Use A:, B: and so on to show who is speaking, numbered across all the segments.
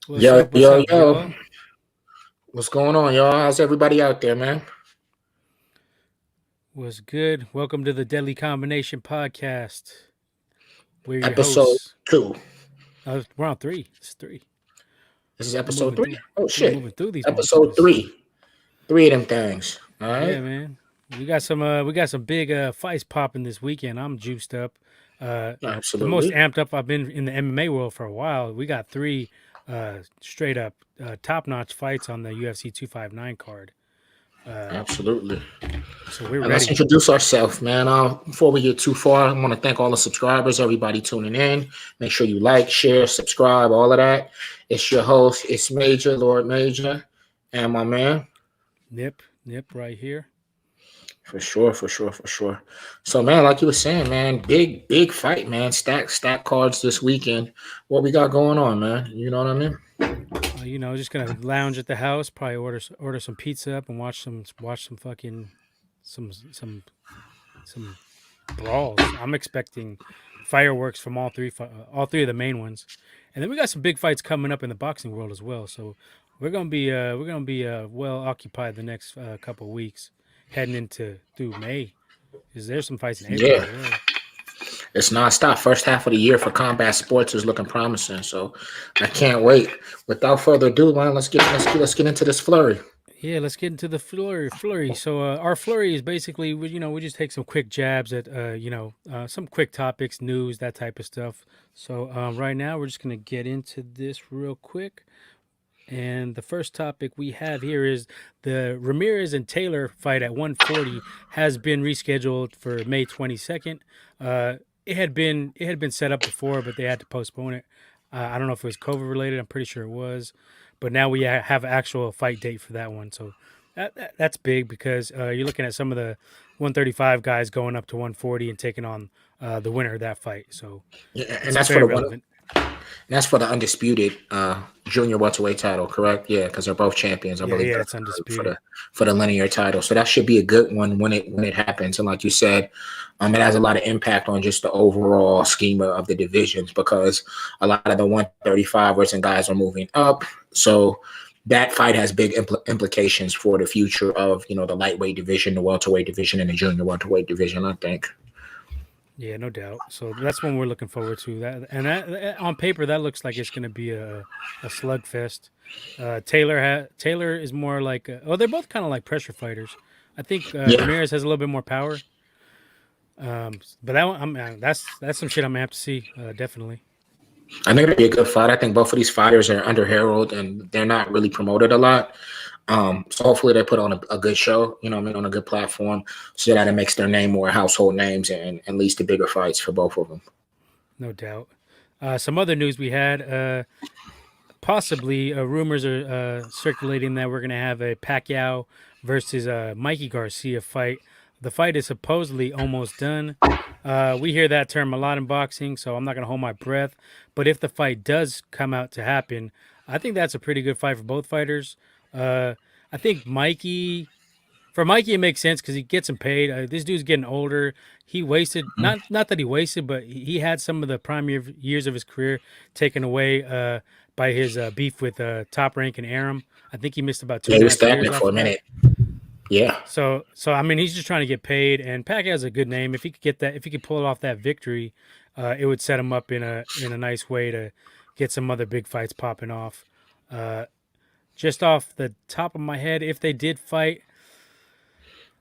A: What's
B: Yo,
A: up? What's
B: yo,
A: up,
B: yo.
A: y'all?
B: What's going on, y'all? How's everybody out there, man?
A: What's good? Welcome to the Deadly Combination Podcast. We're your
B: Episode
A: hosts.
B: 2.
A: We're on three. It's three.
B: This is
A: We're
B: episode
A: moving
B: 3?
A: through.
B: Oh,
A: We're
B: shit.
A: moving through these
B: Episode
A: motherfuckers.
B: 3. 3 of them things. All
A: Yeah,
B: right?
A: man. We got some. We got some big fights popping this weekend. I'm juiced up. The most
B: Absolutely.
A: amped up I've been in the MMA world for a while. We got three straight up top notch fights on the UFC 259 card.
B: Absolutely.
A: So we're
B: And let's
A: ready.
B: introduce ourselves, man. Before we get too far, I want to thank all the subscribers, everybody tuning in. Make sure you like, share, subscribe, all of that. It's your host. It's Major, Lord Major, and my man.
A: Nip, right here.
B: For sure, for sure, for sure. So, man, like you were saying, man, big fight, man. Stack cards this weekend. What we got going on, man? You know what I mean?
A: Just gonna lounge at the house, probably order some pizza up and watch some fucking some brawls. I'm expecting fireworks from all three of the main ones, and then we got some big fights coming up in the boxing world as well. So we're gonna be well occupied the next couple weeks, heading into through May. Is there some fights in April
B: Yeah,
A: as well?
B: it's nonstop. First half of the year for combat sports is looking promising. So, I can't wait. Without further ado, man, let's get into this flurry.
A: Yeah, let's get into the flurry. So our flurry is basically we just take some quick jabs at some quick topics, news, that type of stuff. So right now we're just gonna get into this real quick. And the first topic we have here is the Ramirez and Taylor fight at 140 has been rescheduled for May 22nd. It had been set up before, but they had to postpone it. I don't know if it was COVID related. I'm pretty sure it was, but now we have an actual fight date for that one. So that's big because you're looking at some of the 135 guys going up to 140 and taking on the winner of that fight. So
B: Yeah, and
A: it's
B: that's for
A: very
B: the one.
A: relevant.
B: That's for the undisputed junior welterweight title, correct? Yeah, because they're both champions. I
A: Yeah,
B: believe
A: yeah,
B: they're
A: it's
B: for
A: undisputed.
B: the linear title. So that should be a good one when it happens. And like you said, it has a lot of impact on just the overall schema of the divisions because a lot of the 135ers and guys are moving up. So that fight has big implications for the future of the lightweight division, the welterweight division, and the junior welterweight division. I think.
A: Yeah, no doubt. So that's one we're looking forward to. That on paper that looks like it's going to be a slugfest. Taylor is more like they're both kind of like pressure fighters. I think
B: Yeah.
A: Ramirez has a little bit more power. But that one, that's some shit I'm gonna have to see. Definitely.
B: I think it'll be a good fight. I think both of these fighters are under herald and they're not really promoted a lot. So hopefully they put on a good show, on a good platform so that it makes their name more household names and leads to bigger fights for both of them.
A: No doubt. Some other news we had. Possibly rumors are circulating that we're gonna have a Pacquiao versus Mikey Garcia fight. The fight is supposedly almost done. We hear that term a lot in boxing, so I'm not gonna hold my breath. But if the fight does come out to happen, I think that's a pretty good fight for both fighters. Uh, I think for Mikey, it makes sense because he gets him paid. This dude's getting older. He wasted not that he wasted, but he had some of the prime years of his career taken away by his beef with Top Rank and Aram. I think he missed about two
B: Yeah,
A: and
B: he
A: a
B: was
A: half years
B: stagnant
A: off
B: for a
A: of that.
B: minute. Yeah.
A: So I mean, he's just trying to get paid, and Pacquiao has a good name. If he could get that, if he could pull off that victory, it would set him up in a nice way to get some other big fights popping off. Uh, just off the top of my head, if they did fight,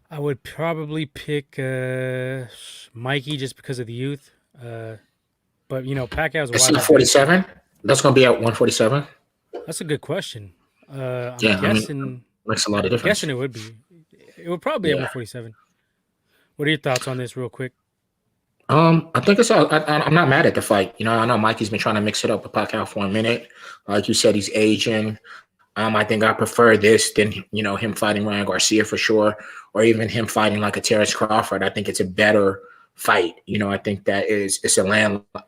A: I would probably pick Mikey just because of the youth. But Pacquiao's a
B: It's
A: wily
B: not
A: beast.
B: 47. That's going to be at 147.
A: That's a good question. I'm
B: Yeah, I mean,
A: guessing.
B: makes a lot of
A: I'm
B: difference.
A: guessing it would be. It would probably be at
B: Yeah.
A: 147. What are your thoughts on this, real quick?
B: I think it's all. I'm not mad at the fight. I know Mikey's been trying to mix it up with Pacquiao for a minute. Like you said, he's aging. I think I prefer this than him fighting Ryan Garcia for sure, or even him fighting like a Terrence Crawford. I think it's a better fight. I think that it's a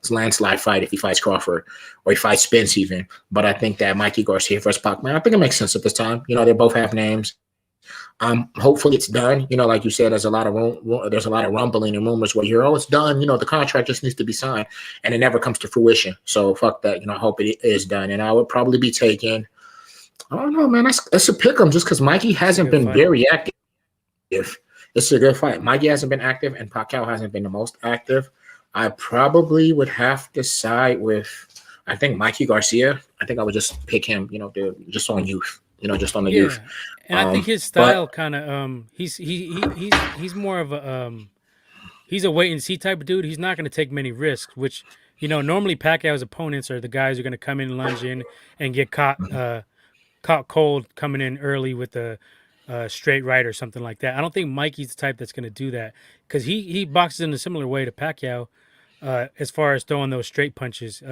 B: landslide fight if he fights Crawford or he fights Spence even. But I think that Mikey Garcia versus Pac, man, I think it makes sense at this time. They both have names. Hopefully it's done. Like you said, there's a lot of there's a lot of rumbling and rumors where you're, oh, it's done. The contract just needs to be signed, and it never comes to fruition. So fuck that. I hope it is done, and I would probably be taking. I don't know, man. That's a pick 'em just because Mikey hasn't been very active. It's a good fight. Mikey hasn't been active, and Pacquiao hasn't been the most active. I probably would have to side with, I think, Mikey Garcia. I think I would just pick him, just on youth, just on the youth.
A: And I think his style kind of he's more of a he's a wait and see type of dude. He's not going to take many risks, which normally Pacquiao's opponents are the guys who are going to come in, lunge in, and get caught cold coming in early with a straight right or something like that. I don't think Mikey's the type that's going to do that because he boxes in a similar way to Pacquiao as far as throwing those straight punches.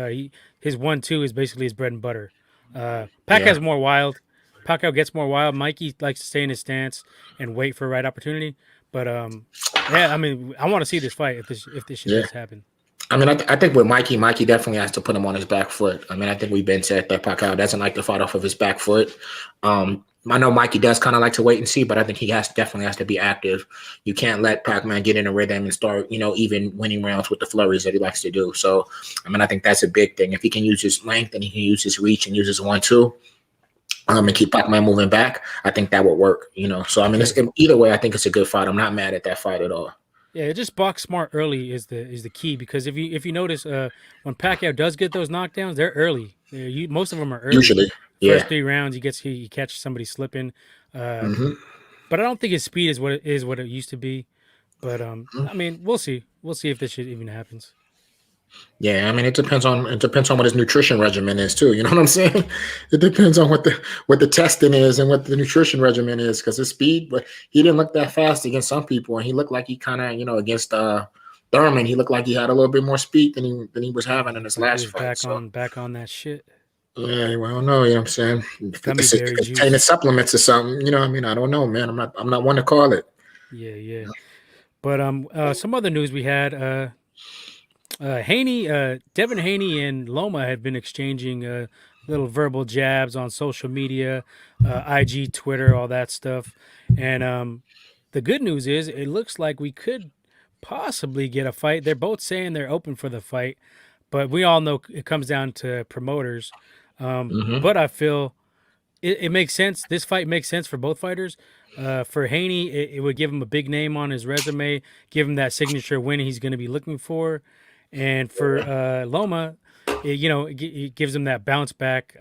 A: His 1-2 is basically his bread and butter. Pacquiao's more wild. Pacquiao gets more wild. Mikey likes to stay in his stance and wait for a right opportunity. But I mean, I want to see this fight if this shit does happen.
B: I mean, I think with Mikey definitely has to put him on his back foot. I mean, I think we've been said that Pacquiao doesn't like to fight off of his back foot. I know Mikey does kind of like to wait and see, but I think he definitely has to be active. You can't let Pac-Man get in a rhythm and start, even winning rounds with the flurries that he likes to do. So, I mean, I think that's a big thing. If he can use his length and he can use his reach and use his 1-2, and keep Pac-Man moving back, I think that would work. So I mean, either way, I think it's a good fight. I'm not mad at that fight at all.
A: Yeah, just box smart early is the key because if you notice when Pacquiao does get those knockdowns, they're early. Most of them are early.
B: Usually,
A: first 3 rounds, he catches somebody slipping. But I don't think his speed is what it used to be. But I mean, we'll see. We'll see if this shit even happens.
B: Yeah, I mean, it depends on what his nutrition regimen is too. You know what I'm saying? It depends on what the testing is and what the nutrition regimen is. Because his speed, but he didn't look that fast against some people, and he looked like he kind of, against Thurman, he looked like he had a little bit more speed than he was having in his last fight.
A: Back on that shit.
B: Yeah, well, no, you know what I'm saying? Containing supplements or something. You know what I mean? I don't know, man. I'm not one to call it.
A: Yeah. But some other news we had. Devin Haney and Loma had been exchanging little verbal jabs on social media, IG, Twitter, all that stuff. And the good news is it looks like we could possibly get a fight. They're both saying they're open for the fight, but we all know it comes down to promoters. But I feel it makes sense. This fight makes sense for both fighters. For Haney, it would give him a big name on his resume, give him that signature win he's going to be looking for. And for Loma, it gives him that bounce back.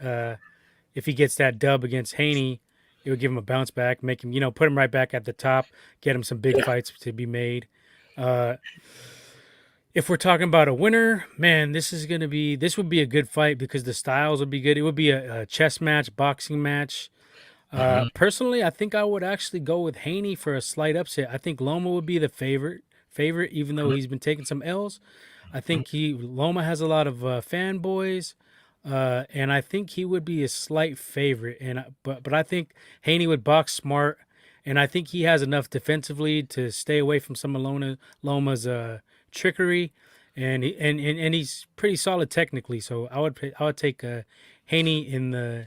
A: If he gets that dub against Haney, it would give him a bounce back, make him, put him right back at the top, get him some big fights to be made. If we're talking about a winner, man, this would be a good fight because the styles would be good. It would be a chess match, boxing match. Personally, I think I would actually go with Haney for a slight upset. I think Loma would be the favorite, even though he's been taking some L's. I think Loma has a lot of fanboys, and I think he would be a slight favorite. But I think Haney would box smart, and I think he has enough defensively to stay away from some of Loma's trickery, and he's pretty solid technically. So I would take Haney in the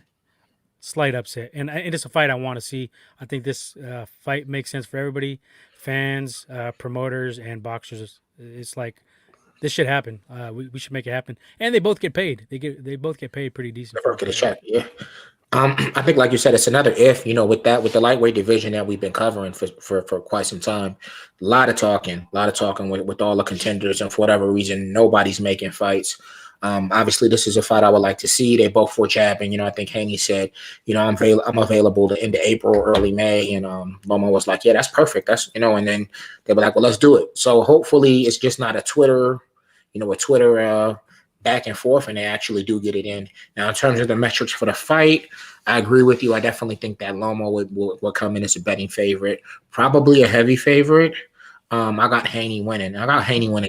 A: slight upset, and it's a fight I want to see. I think this fight makes sense for everybody, fans, promoters, and boxers. It's like, this should happen. We should make it happen, and they both get paid. They both get paid pretty decent.
B: Never get a check, yeah. I think, like you said, it's another if. With the lightweight division that we've been covering for quite some time. A lot of talking with all the contenders, and for whatever reason, nobody's making fights. Obviously, this is a fight I would like to see. They both were jabbing. I think Haney said, I'm available to end of April, early May, and Loma was like, yeah, that's perfect. That's and then they were like, well, let's do it. So hopefully, it's just not a Twitter back and forth, and they actually do get it in. Now, in terms of the metrics for the fight, I agree with you. I definitely think that Loma would come in as a betting favorite, probably a heavy favorite. I got Haney winning.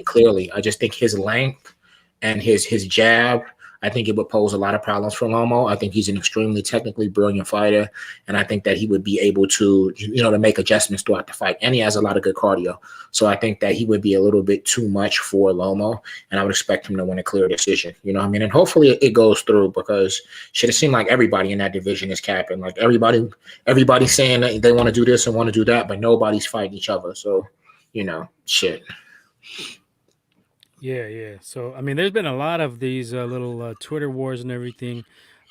B: Clearly. I just think his length and his jab, I think it would pose a lot of problems for Lomo. I think he's an extremely technically brilliant fighter, and I think that he would be able to, to make adjustments throughout the fight. And he has a lot of good cardio, so I think that he would be a little bit too much for Lomo, and I would expect him to win a clear decision. You know what I mean? And hopefully it goes through because should it seem like everybody in that division is capping, like everybody's saying that they want to do this and want to do that, but nobody's fighting each other. So, shit.
A: Yeah, yeah. So I mean, there's been a lot of these little Twitter wars and everything.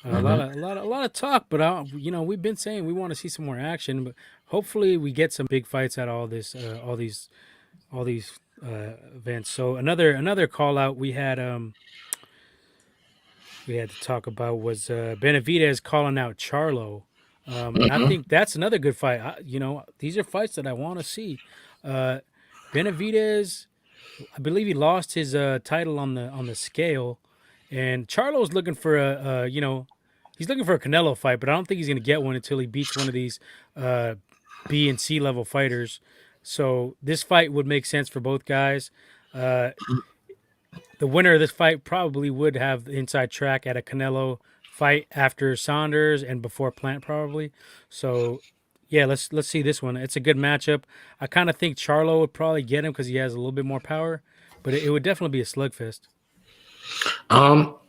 B: Mm-hmm.
A: A lot of talk, but we've been saying we want to see some more action. But hopefully, we get some big fights out of all these events. So another call out we had to talk about was Benavidez calling out Charlo, and I
B: Mm-hmm.
A: think that's another good fight. These are fights that I want to see. Uh, Benavidez, I believe he lost his title on the scale, and Charlo's looking for he's looking for a Canelo fight, but I don't think he's going to get one until he beats one of these uh, B and C level fighters. So this fight would make sense for both guys. Uh, the winner of this fight probably would have the inside track at a Canelo fight after Saunders and before Plant probably. So yeah, let's see this one. It's a good matchup. I kind of think Charlo would probably get him because he has a little bit more power, but it would definitely be a slugfest.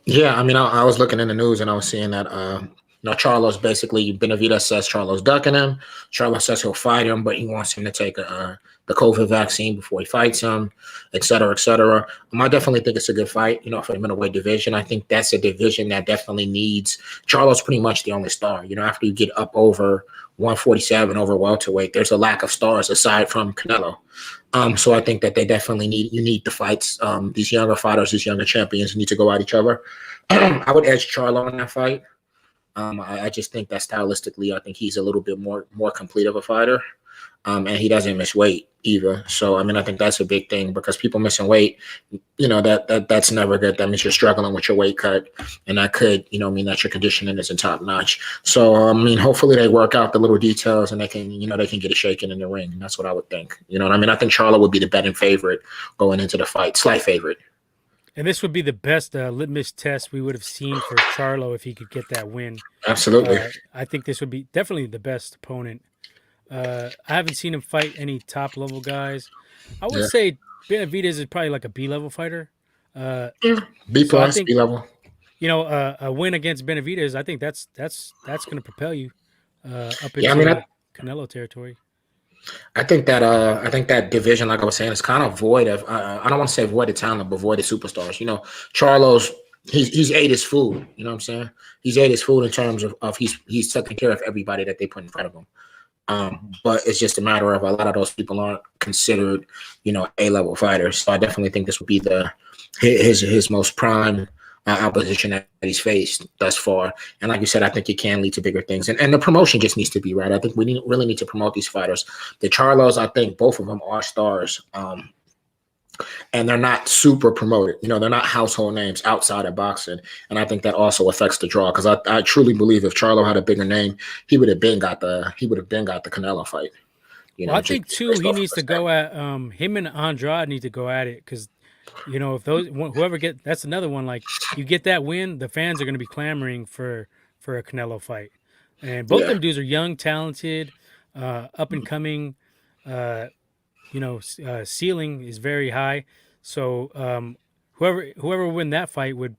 B: Yeah, I mean, I was looking in the news and I was seeing that, Charlo's basically, Benavidez says Charlo's ducking him. Charlo says he'll fight him, but he wants him to take the COVID vaccine before he fights him, et cetera, et cetera. I definitely think it's a good fight, for the middleweight division. I think that's a division that definitely needs, Charlo's pretty much the only star. After you get up over 147 over welterweight, there's a lack of stars aside from Canelo. So I think that they definitely need the fights. These younger fighters, these younger champions need to go at each other. I would edge Charlo in that fight. I just think that stylistically, I think he's a little bit more complete of a fighter. And he doesn't miss weight either. So I mean, I think that's a big thing because people missing weight, that's never good. That means you're struggling with your weight cut, and that could, mean that your conditioning isn't top notch. So I mean, hopefully they work out the little details and they can get it shaken in the ring. And that's what I would think. You know what I mean? I think Charlo would be the betting favorite going into the fight, slight favorite.
A: And this would be the best litmus test we would have seen for Charlo if he could get that win.
B: Absolutely.
A: I think this would be definitely the best opponent. I haven't seen him fight any top level guys. I would
B: Yeah.
A: say Benavidez is probably like a B level fighter. Uh,
B: Yeah. B
A: so I
B: plus,
A: think
B: B level.
A: a win against Benavidez, I think that's going to propel you up
B: Yeah, I mean,
A: into Canelo territory.
B: I think that division, like I was saying, is kind of void of. I don't want to say void of talent, but void of superstars. Charlo's he's ate his food. You know what I'm saying? He's ate his food in terms of he's taking care of everybody that they put in front of him. But it's just a matter of a lot of those people aren't considered, A-level fighters. So I definitely think this would be his most prime opposition that he's faced thus far. And like you said, I think it can lead to bigger things. And the promotion just needs to be right. I think we really need to promote these fighters. The Charlos, I think both of them are stars. And they're not super promoted. They're not household names outside of boxing. And I think that also affects the draw because I truly believe if Charlo had a bigger name, he would have been got the Canelo fight.
A: Well, I think
B: Just
A: too
B: based
A: he
B: off
A: needs to
B: of that.
A: go at him and Andrade need to go at it because if those whoever get that's another one like you get that win, the fans are going to be clamoring for a Canelo fight, and both
B: Yeah,
A: them dudes are young, talented, up and coming. Uh, ceiling is very high. So whoever win that fight would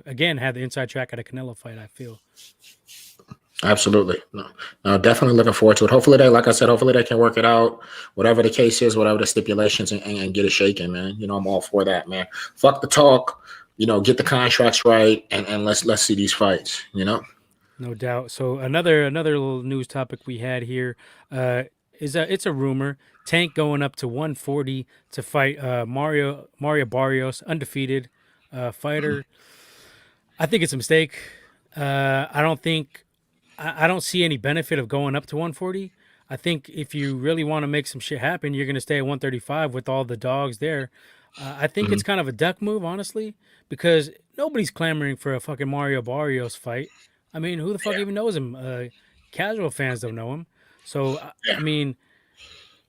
A: again have the inside track at a Canelo fight. I feel.
B: absolutely. No, definitely looking forward to it. Hopefully like I said, hopefully they can work it out. Whatever the case is, whatever the stipulations, and get it shaken, man. I'm all for that, man. Fuck the talk. Get the contracts right, and let's see these fights.
A: No doubt. So another little news topic we had here is it's a rumor. Tank going up to 140 to fight Mario Barrios, undefeated fighter. I think it's a mistake. I don't think I don't see any benefit of going up to 140. I think if you really want to make some shit happen, you're going to stay at 135 with all the dogs there. I think
B: Mhm.
A: it's kind of a duck move, honestly, because nobody's clamoring for a fucking Mario Barrios fight. I mean, who the fuck
B: Yeah,
A: even knows him? Casual fans don't know him. So, I
B: yeah.
A: mean,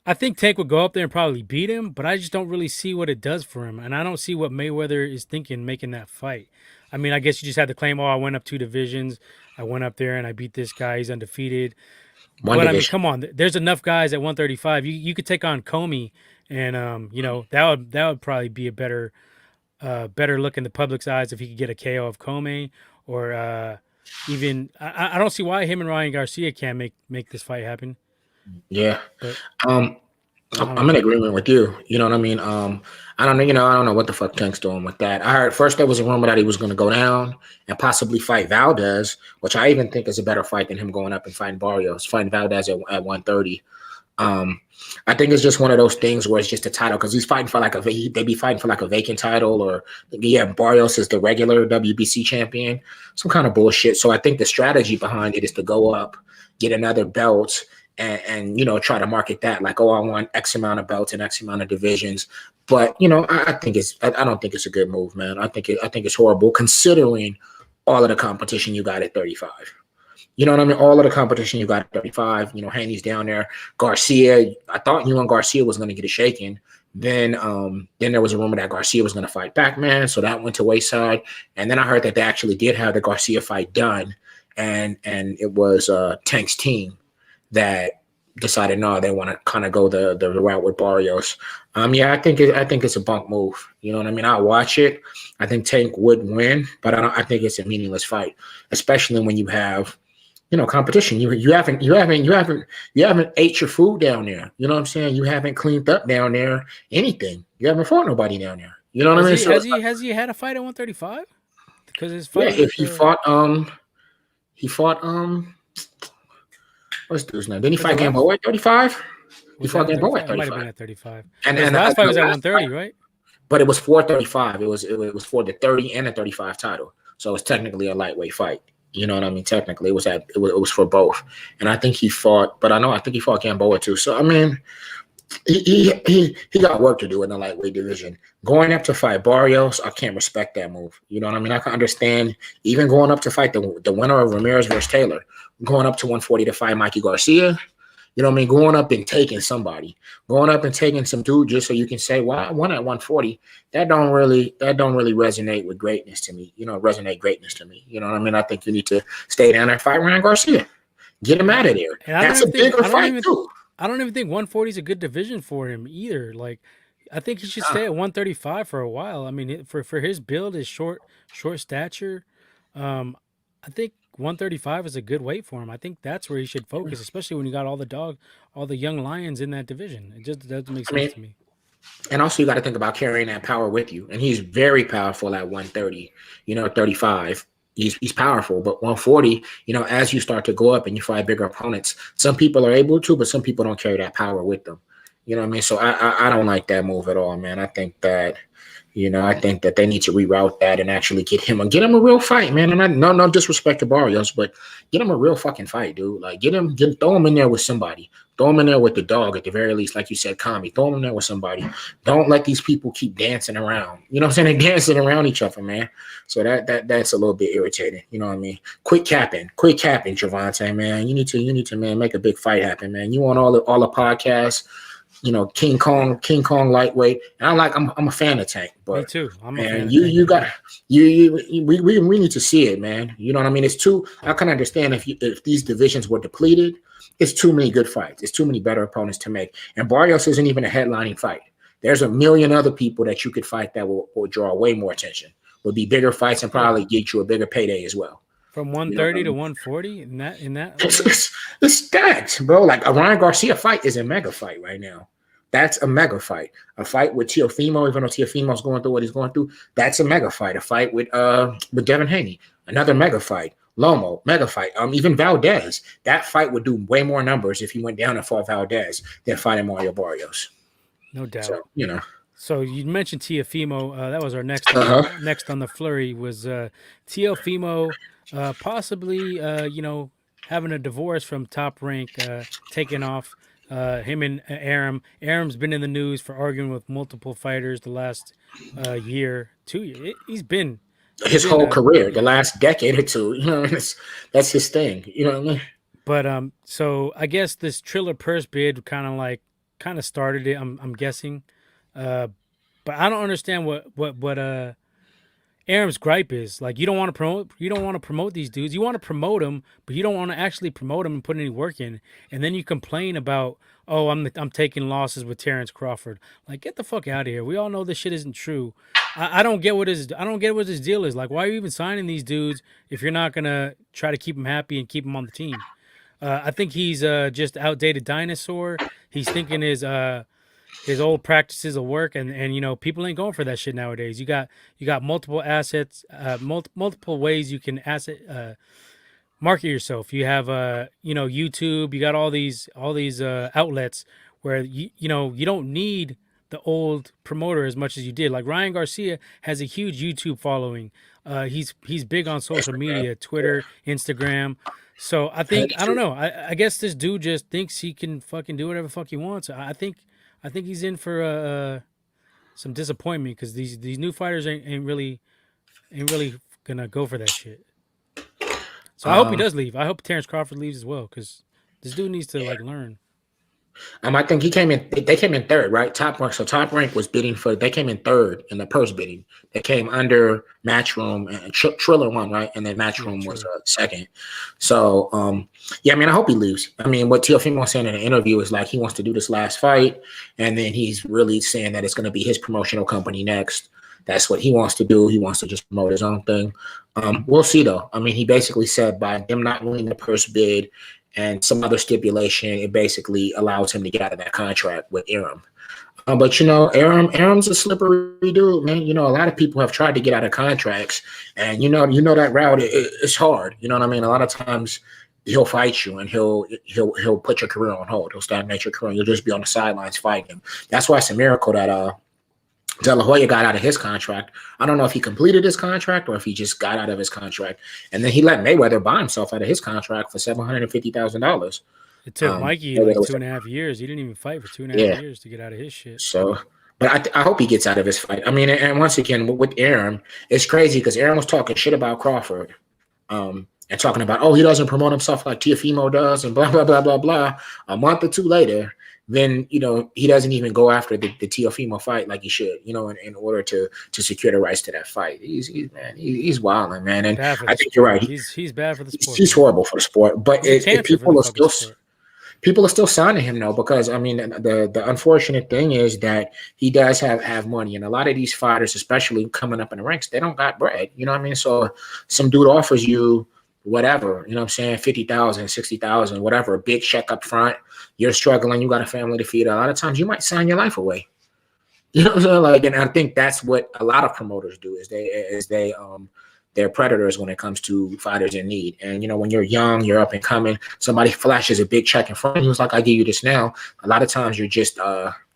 A: I think Tank would go up there and probably beat him, but I just don't really see what it does for him. And I don't see what Mayweather is thinking making that fight. I mean, I guess you just had to claim, oh, I went up 2 divisions. I went up there and I beat this guy. He's undefeated.
B: One
A: But I mean,
B: division.
A: come on. There's enough guys at 135. You could take on Comey, and that would probably be a better look in the public's eyes if he could get a KO of Comey, or even I don't see why him and Ryan Garcia can't make this fight happen.
B: Yeah.
A: But
B: Um,
A: I don't
B: I'm
A: know.
B: in agreement with you. You know what I mean? I don't know. I don't know what the fuck Tank's doing with that. I heard first there was a rumor that he was going to go down and possibly fight Valdez, which I even think is a better fight than him going up and fighting Barrios, fighting Valdez at 130. Um, I think it's just one of those things where it's just a title because he's fighting for like they be fighting for like a vacant title, or yeah, Barrios is the regular WBC champion, some kind of bullshit. So I think the strategy behind it is to go up, get another belt, and try to market that like, oh, I want X amount of belts and X amount of divisions. But I think I don't think it's a good move, man. I think it's horrible considering all of the competition you got at 35. You know what I mean? All of the competition you got at 35. Haney's down there. Garcia, I thought you and Garcia was going to get it shaken. Then there was a rumor that Garcia was going to fight Pac-Man, so that went to wayside. And then I heard that they actually did have the Garcia fight done, and it was Tank's team that decided no, they want to kind of go the route with Barrios. Yeah, I think it's a bunk move. You know what I mean? I'll watch it. I think Tank would win, but I think it's a meaningless fight, especially when you have competition. You haven't ate your food down there. You know what I'm saying? You haven't cleaned up down there. Anything. You haven't fought nobody down there. You know what I
A: Has
B: mean?
A: he
B: So
A: has he has he had a fight at 135? Because his
B: yeah,
A: fight
B: if
A: with
B: he fought what's dude's name? Didn't he
A: was it
B: fight
A: last
B: Gamboa at 35? He
A: was that
B: fought
A: at
B: Gamboa at
A: 35? It might have been
B: 35.
A: at 35.
B: And
A: But his
B: and
A: last fight
B: the
A: was at
B: last fight,
A: 130, right?
B: but it was for 35. It was for the 30 and the 35 title. So it's technically a lightweight fight. You know what I mean? Technically, it was for both. And I think he fought, but I think he fought Gamboa too. So I mean, he got work to do in the lightweight division. Going up to fight Barrios, I can't respect that move. You know what I mean? I can understand even going up to fight the winner of Ramirez versus Taylor, going up to 140 to fight Mikey Garcia. You know what I mean? Going up and taking somebody, going up and taking some dude just so you can say, "Well, I won at 140." That don't really resonate with greatness to me. Resonate greatness to me. You know what I mean? I think you need to stay down there and fight Ryan Garcia. Get him out of there.
A: And
B: That's a bigger fight too.
A: I don't even think 140 is a good division for him either. Like, I think he should stay at 135 for a while. I mean, for his build, his short stature, um, I think 135 is a good weight for him. I think that's where he should focus, especially when you got all the young lions in that division. It just doesn't make
B: I
A: sense
B: mean,
A: to me.
B: and also you got to think about carrying that power with you. And he's very powerful at 130. 35. He's powerful, but 140, as you start to go up and you fight bigger opponents, some people are able to, but some people don't carry that power with them. You know what I mean? So I don't like that move at all, man. I think that they need to reroute that and actually get him a real fight, man. And no disrespect to Barrios, but get him a real fucking fight, dude. Like throw him in there with somebody. Throw him in there with the dog at the very least, like you said, Kami. Throw him in there with somebody. Don't let these people keep dancing around. You know what I'm saying? They're dancing around each other, man. So that's a little bit irritating. You know what I mean? Quit capping, Javante, man. You need to man make a big fight happen, man. You want all the podcasts. King Kong lightweight. And I'm a fan of Tank,
A: Me
B: but
A: too. I'm a fan
B: man,
A: of Tank
B: you
A: as
B: got
A: well.
B: we need to see it, man. You know what I mean? It's too. I can understand if these divisions were depleted, it's too many good fights. It's too many better opponents to make. And Barrios isn't even a headlining fight. There's a million other people that you could fight that will draw way more attention. Will be bigger fights and
A: Yeah,
B: probably get you a bigger payday as well.
A: from
B: You know what I
A: 130 to
B: mean?
A: 140 in that
B: It's,
A: level.
B: it's, it's stacked, bro. Like a Ryan Garcia fight is a mega fight right now. That's a mega fight. A fight with Teofimo, even though Teofimo's going through what he's going through, that's a mega fight. A fight with Devin Haney, another mega fight. Lomo, mega fight. Even Valdez, that fight would do way more numbers if he went down and fought Valdez than fighting Mario Barrios.
A: No doubt.
B: So.
A: So you mentioned Tiafimo. That was our next
B: Uh huh.
A: next on the flurry was Tiafimo, possibly having a divorce from Top Rank, taking off. Him and Aram. Aram's been in the news for arguing with multiple fighters the last year, 2 years. He's
B: His
A: been
B: whole career, the
A: yeah.
B: last decade or two, that's his thing. You know what I mean?
A: But so I guess this Triller purse bid kind of started it. I'm guessing. Uh, but I don't understand what Aram's gripe is like you don't want to promote these dudes. You want to promote them, but you don't want to actually promote them and put any work in. And then you complain about, oh, I'm taking losses with Terrence Crawford. Like, get the fuck out of here. We all know this shit isn't true. I don't get I don't get what his deal is. Like, why are you even signing these dudes if you're not gonna try to keep them happy and keep them on the team? I think he's just outdated dinosaur. He's thinking his old practices will work, and people ain't going for that shit nowadays. You got multiple assets, multiple ways you can market yourself. You have YouTube. You got all these outlets where you don't need the old promoter as much as you did. Like Ryan Garcia has a huge YouTube following. He's big on social media, Twitter, Instagram. So I don't know. I guess this dude just thinks he can fucking do whatever the fuck he wants. I think he's in for some disappointment because these new fighters ain't really gonna go for that shit. So I hope he
B: Um,
A: does leave. I hope Terrence Crawford leaves as well because this dude needs to like learn.
B: I think he came in. They came in third, right? Top rank. So Top Rank was bidding for. They came in third in the purse bidding. They came under Matchroom and Triller won, right? And then
A: Yeah,
B: Matchroom was
A: Triller.
B: second. So yeah, I mean, I hope he leaves. I mean, what Teofimo was saying in the interview is like he wants to do this last fight, and then he's really saying that it's going to be his promotional company next. That's what he wants to do. He wants to just promote his own thing. We'll see though. I mean, he basically said by them not winning the purse bid and some other stipulation, it basically allows him to get out of that contract with Aram. But Aram's a slippery dude, man. A lot of people have tried to get out of contracts, and that route it's hard. You know what I mean? A lot of times he'll fight you, and he'll put your career on hold. He'll stagnate your career. And you'll just be on the sidelines fighting him. That's why it's a miracle that De La Hoya got out of his contract. I don't know if he completed his contract or if he just got out of his contract, and then he let Mayweather buy himself out of his contract for $750,000.
A: It took Mikey
B: Mayweather
A: like
B: was,
A: 2.5 years. He didn't even fight for 2.5
B: yeah.
A: years to get out of his shit.
B: So, but I hope he gets out of his fight. I mean, and once again with Aaron, it's crazy because Aaron was talking shit about Crawford, and talking about he doesn't promote himself like Teofimo does, and blah blah blah blah blah. A month or two later, then he doesn't even go after the Teofimo fight like he should, in order to secure the rights to that fight. He's wilding, man, and
A: Bad for
B: I
A: the
B: think you're
A: sport.
B: right.
A: He's bad for the sport.
B: He's horrible for the sport, but
A: He's a cancer for the fucking sport.
B: people are still signing him though, because I mean the unfortunate thing is that he does have money, and a lot of these fighters, especially coming up in the ranks, they don't got bread. You know what I mean? So some dude offers you whatever, you know what I'm saying, 50,000, 60,000, whatever, a big check up front. You're struggling, you got a family to feed. A lot of times you might sign your life away. You know what I'm saying? Like, and I think that's what a lot of promoters do is they're predators when it comes to fighters in need. And when you're young, you're up and coming, somebody flashes a big check in front of you, it's like, I give you this now. A lot of times you're just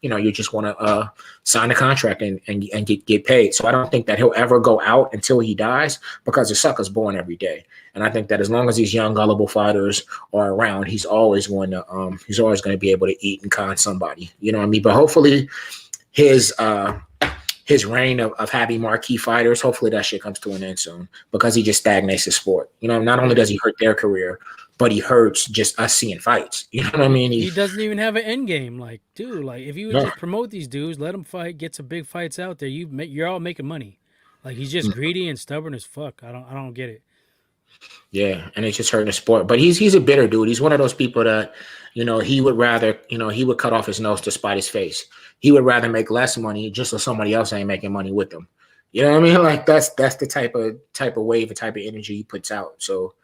B: you just want to sign a contract and get paid. So I don't think that he'll ever go out until he dies, because the sucker's born every day. And I think that as long as these young gullible fighters are around, he's always going to be able to eat and con somebody. You know what I mean? But hopefully his reign of having marquee fighters, hopefully that shit comes to an end soon, because he just stagnates the sport. Not only does he hurt their career, but he hurts just us seeing fights. You know what I mean?
A: He doesn't even have an end game. Like, dude, like if you would just promote these dudes, let them fight, get some big fights out there, you're all making money. Like, he's just greedy and stubborn as fuck. I don't get it.
B: Yeah, and it's just hurting the sport. But he's a bitter dude. He's one of those people that, he would rather, he would cut off his nose to spite his face. He would rather make less money just so somebody else ain't making money with him. You know what I mean? Like that's the type of wave, the type of energy he puts out. So,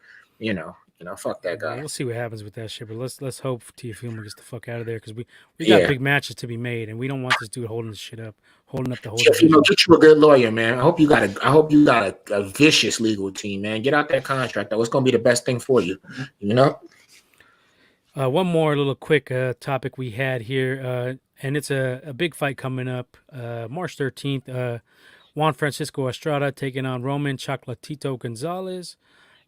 B: fuck that guy.
A: We'll see what happens with that shit. But let's hope Teofimo gets the fuck out of there, because we got big matches to be made, and we don't want this dude holding this shit up, holding up the whole.
B: Teofimo, get you a good lawyer, man. I hope you got a vicious legal team, man. Get out that contract though. It's gonna be the best thing for you.
A: One more little quick topic we had here, and it's a big fight coming up, March 13th. Juan Francisco Estrada taking on Roman Chocolatito Gonzalez,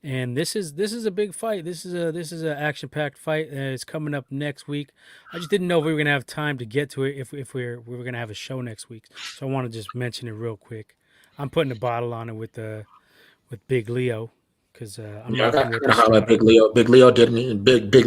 A: and this is a big fight. This is an action packed fight. It's coming up next week. I just didn't know if we were gonna have time to get to it if we were gonna have a show next week. So I want to just mention it real quick. I'm putting a bottle on it with Big Leo. because I'm
B: Yeah, I
A: rocking
B: got
A: with
B: to holler at
A: Estrada.
B: Big Leo. Big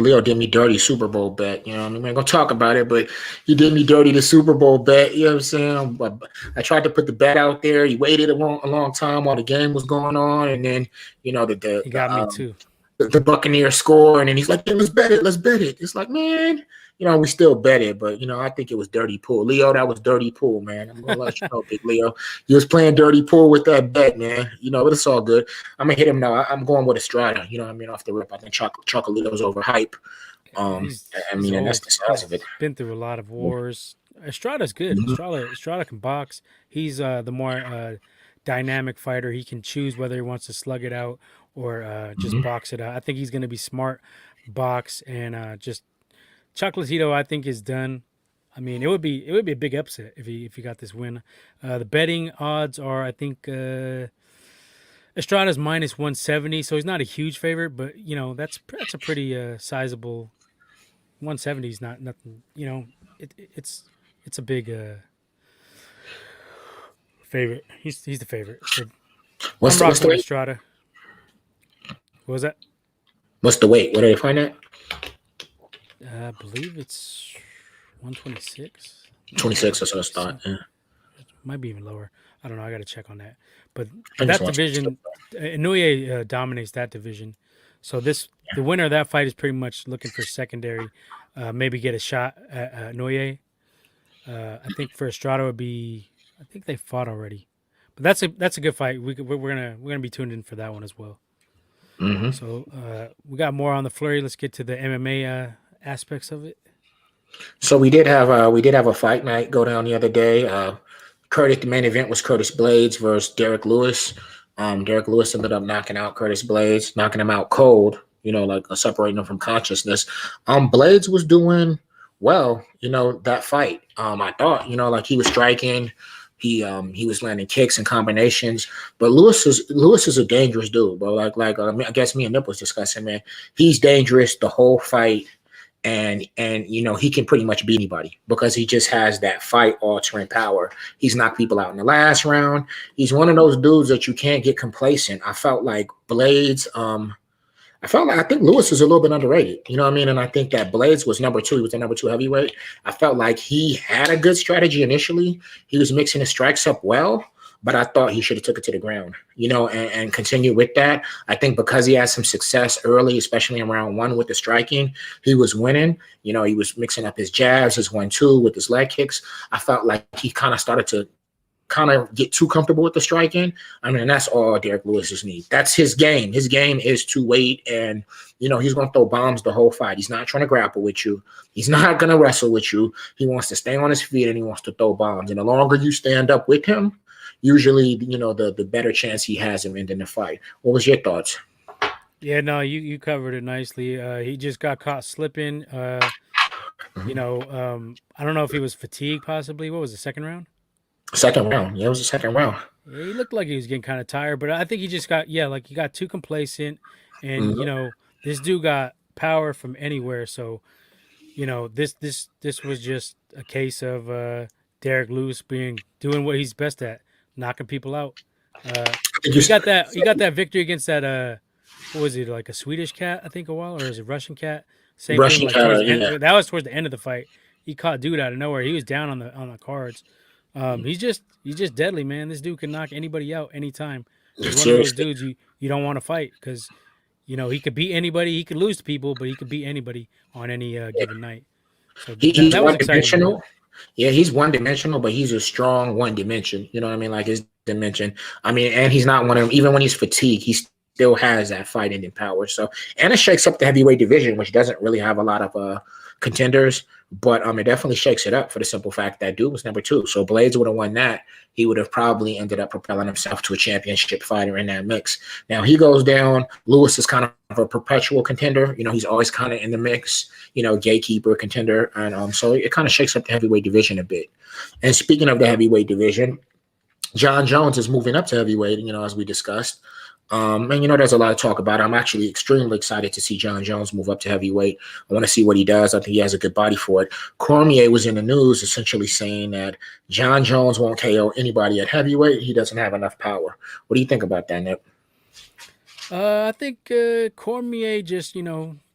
B: Leo did me dirty Super Bowl bet. You know, what I mean, we ain't gonna talk about it, but he did me dirty the Super Bowl bet. You know what I'm saying? But I tried to put the bet out there. He waited a long time while the game was going on, and then you know
A: He got me too.
B: the Buccaneers score, and then he's like, "Hey, let's bet it. Let's bet it." It's like, man, we still bet it, but I think it was dirty pool. Leo, that was dirty pool, man. I'm gonna let you know, Big Leo. He was playing dirty pool with that bet, man. But it's all good. I'm gonna hit him now. I'm going with Estrada. You know what I mean? Off the rip, I think Chocolato's overhype.
A: He's
B: And that's
A: old.
B: the size of it.
A: He's been through a lot of wars. Estrada's good.
B: Mhm.
A: Estrada can box. He's the more dynamic fighter. He can choose whether he wants to slug it out or just
B: Mhm.
A: box it out. I think he's going to be smart, box, and just Chocolatito. I think is done. I mean, it would be a big upset if he got this win. The betting odds are, I think, Estrada's minus 170, so he's not a huge favorite, but that's a pretty sizable 170 is not nothing. It's a big favorite. He's the favorite. So I'm
B: What's
A: rocking
B: the
A: with
B: weight?
A: Estrada. What was that?
B: What's the weight? Where did they find that?
A: I believe it's 126. Might
B: 26
A: be
B: or so. I thought. Yeah.
A: might be even lower. I don't know. I got to check on that. But
B: I just
A: that
B: want you.
A: division, Inoue dominates that division. So the winner of that fight is pretty much looking for secondary, maybe get a shot at Inoue. I think for Estrada would be. I think they fought already, but that's a good fight. We're gonna be tuned in for that one as well.
B: Hmm.
A: So we got more on the flurry. Let's get to the MMA aspects of it.
B: So we did have a fight night go down the other day. The main event was Curtis Blades versus Derek Lewis. Derek Lewis ended up knocking out Curtis Blades, knocking him out cold. Like separating him from consciousness. Blades was doing well. That fight. I thought like he was striking. He was landing kicks and combinations, but Lewis is a dangerous dude, bro. I guess me and Nip was discussing, man. He's dangerous the whole fight, and he can pretty much beat anybody because he just has that fight altering power. He's knocked people out in the last round. He's one of those dudes that you can't get complacent. I felt like Blades. I think Lewis is a little bit underrated. You know what I mean? And I think that Blades was number two. He was the number two heavyweight. I felt like he had a good strategy initially. He was mixing his strikes up well, but I thought he should have took it to the ground, and continue with that. I think because he had some success early, especially in round one with the striking, he was winning. He was mixing up his jabs, his 1-2 with his leg kicks. I felt like he kind of started to get too comfortable with the striking. I mean, that's all Derek Lewis just needs. That's his game. His game is to wait, and he's going to throw bombs the whole fight. He's not trying to grapple with you. He's not going to wrestle with you. He wants to stay on his feet and he wants to throw bombs. And the longer you stand up with him, usually the better chance he has of ending the fight. What was your thoughts?
A: Yeah, no, you covered it nicely. He just got caught slipping. I don't know if he was fatigued, possibly. What was the second round?
B: Second round. Yeah, it was the second round.
A: Yeah, he looked like he was getting kind of tired, but I think he just got like he got too complacent, and
B: Mhm.
A: this dude got power from anywhere. So this was just a case of Derek Lewis doing what he's best at, knocking people out.
B: I think
A: He got that victory against that what was it, like a Swedish cat, I think, a while, or is it Russian cat? Same thing,
B: Russian
A: like towards the
B: yeah.
A: end. That was towards the end of the fight. He caught dude out of nowhere. He was down on the cards. He's just deadly, man. This dude can knock anybody out anytime. He's one of those
B: Seriously.
A: dudes you don't want to fight because he could beat anybody. He could lose to people, but he could beat anybody on any given night. So
B: He's
A: that was
B: one
A: exciting, man.
B: dimensional. Yeah, he's one dimensional, but he's a strong one dimension. You know what I mean? Like his dimension. I mean, and he's not one of them. Even when he's fatigued, he still has that fight ending power. So, and it shakes up the heavyweight division, which doesn't really have a lot of contenders. But it definitely shakes it up for the simple fact that dude was number two. So Blades would have won that. He would have probably ended up propelling himself to a championship fighter in that mix. Now he goes down. Lewis is kind of a perpetual contender. He's always kind of in the mix. Gatekeeper contender, and so it kind of shakes up the heavyweight division a bit. And speaking of the heavyweight division, John Jones is moving up to heavyweight. As we discussed. And there's a lot of talk about it. I'm actually extremely excited to see John Jones move up to heavyweight. I want to see what he does. I think he has a good body for it. Cormier was in the news essentially saying that John Jones won't KO anybody at heavyweight. He doesn't have enough power. What do you think about that, Nip?
A: I think Cormier just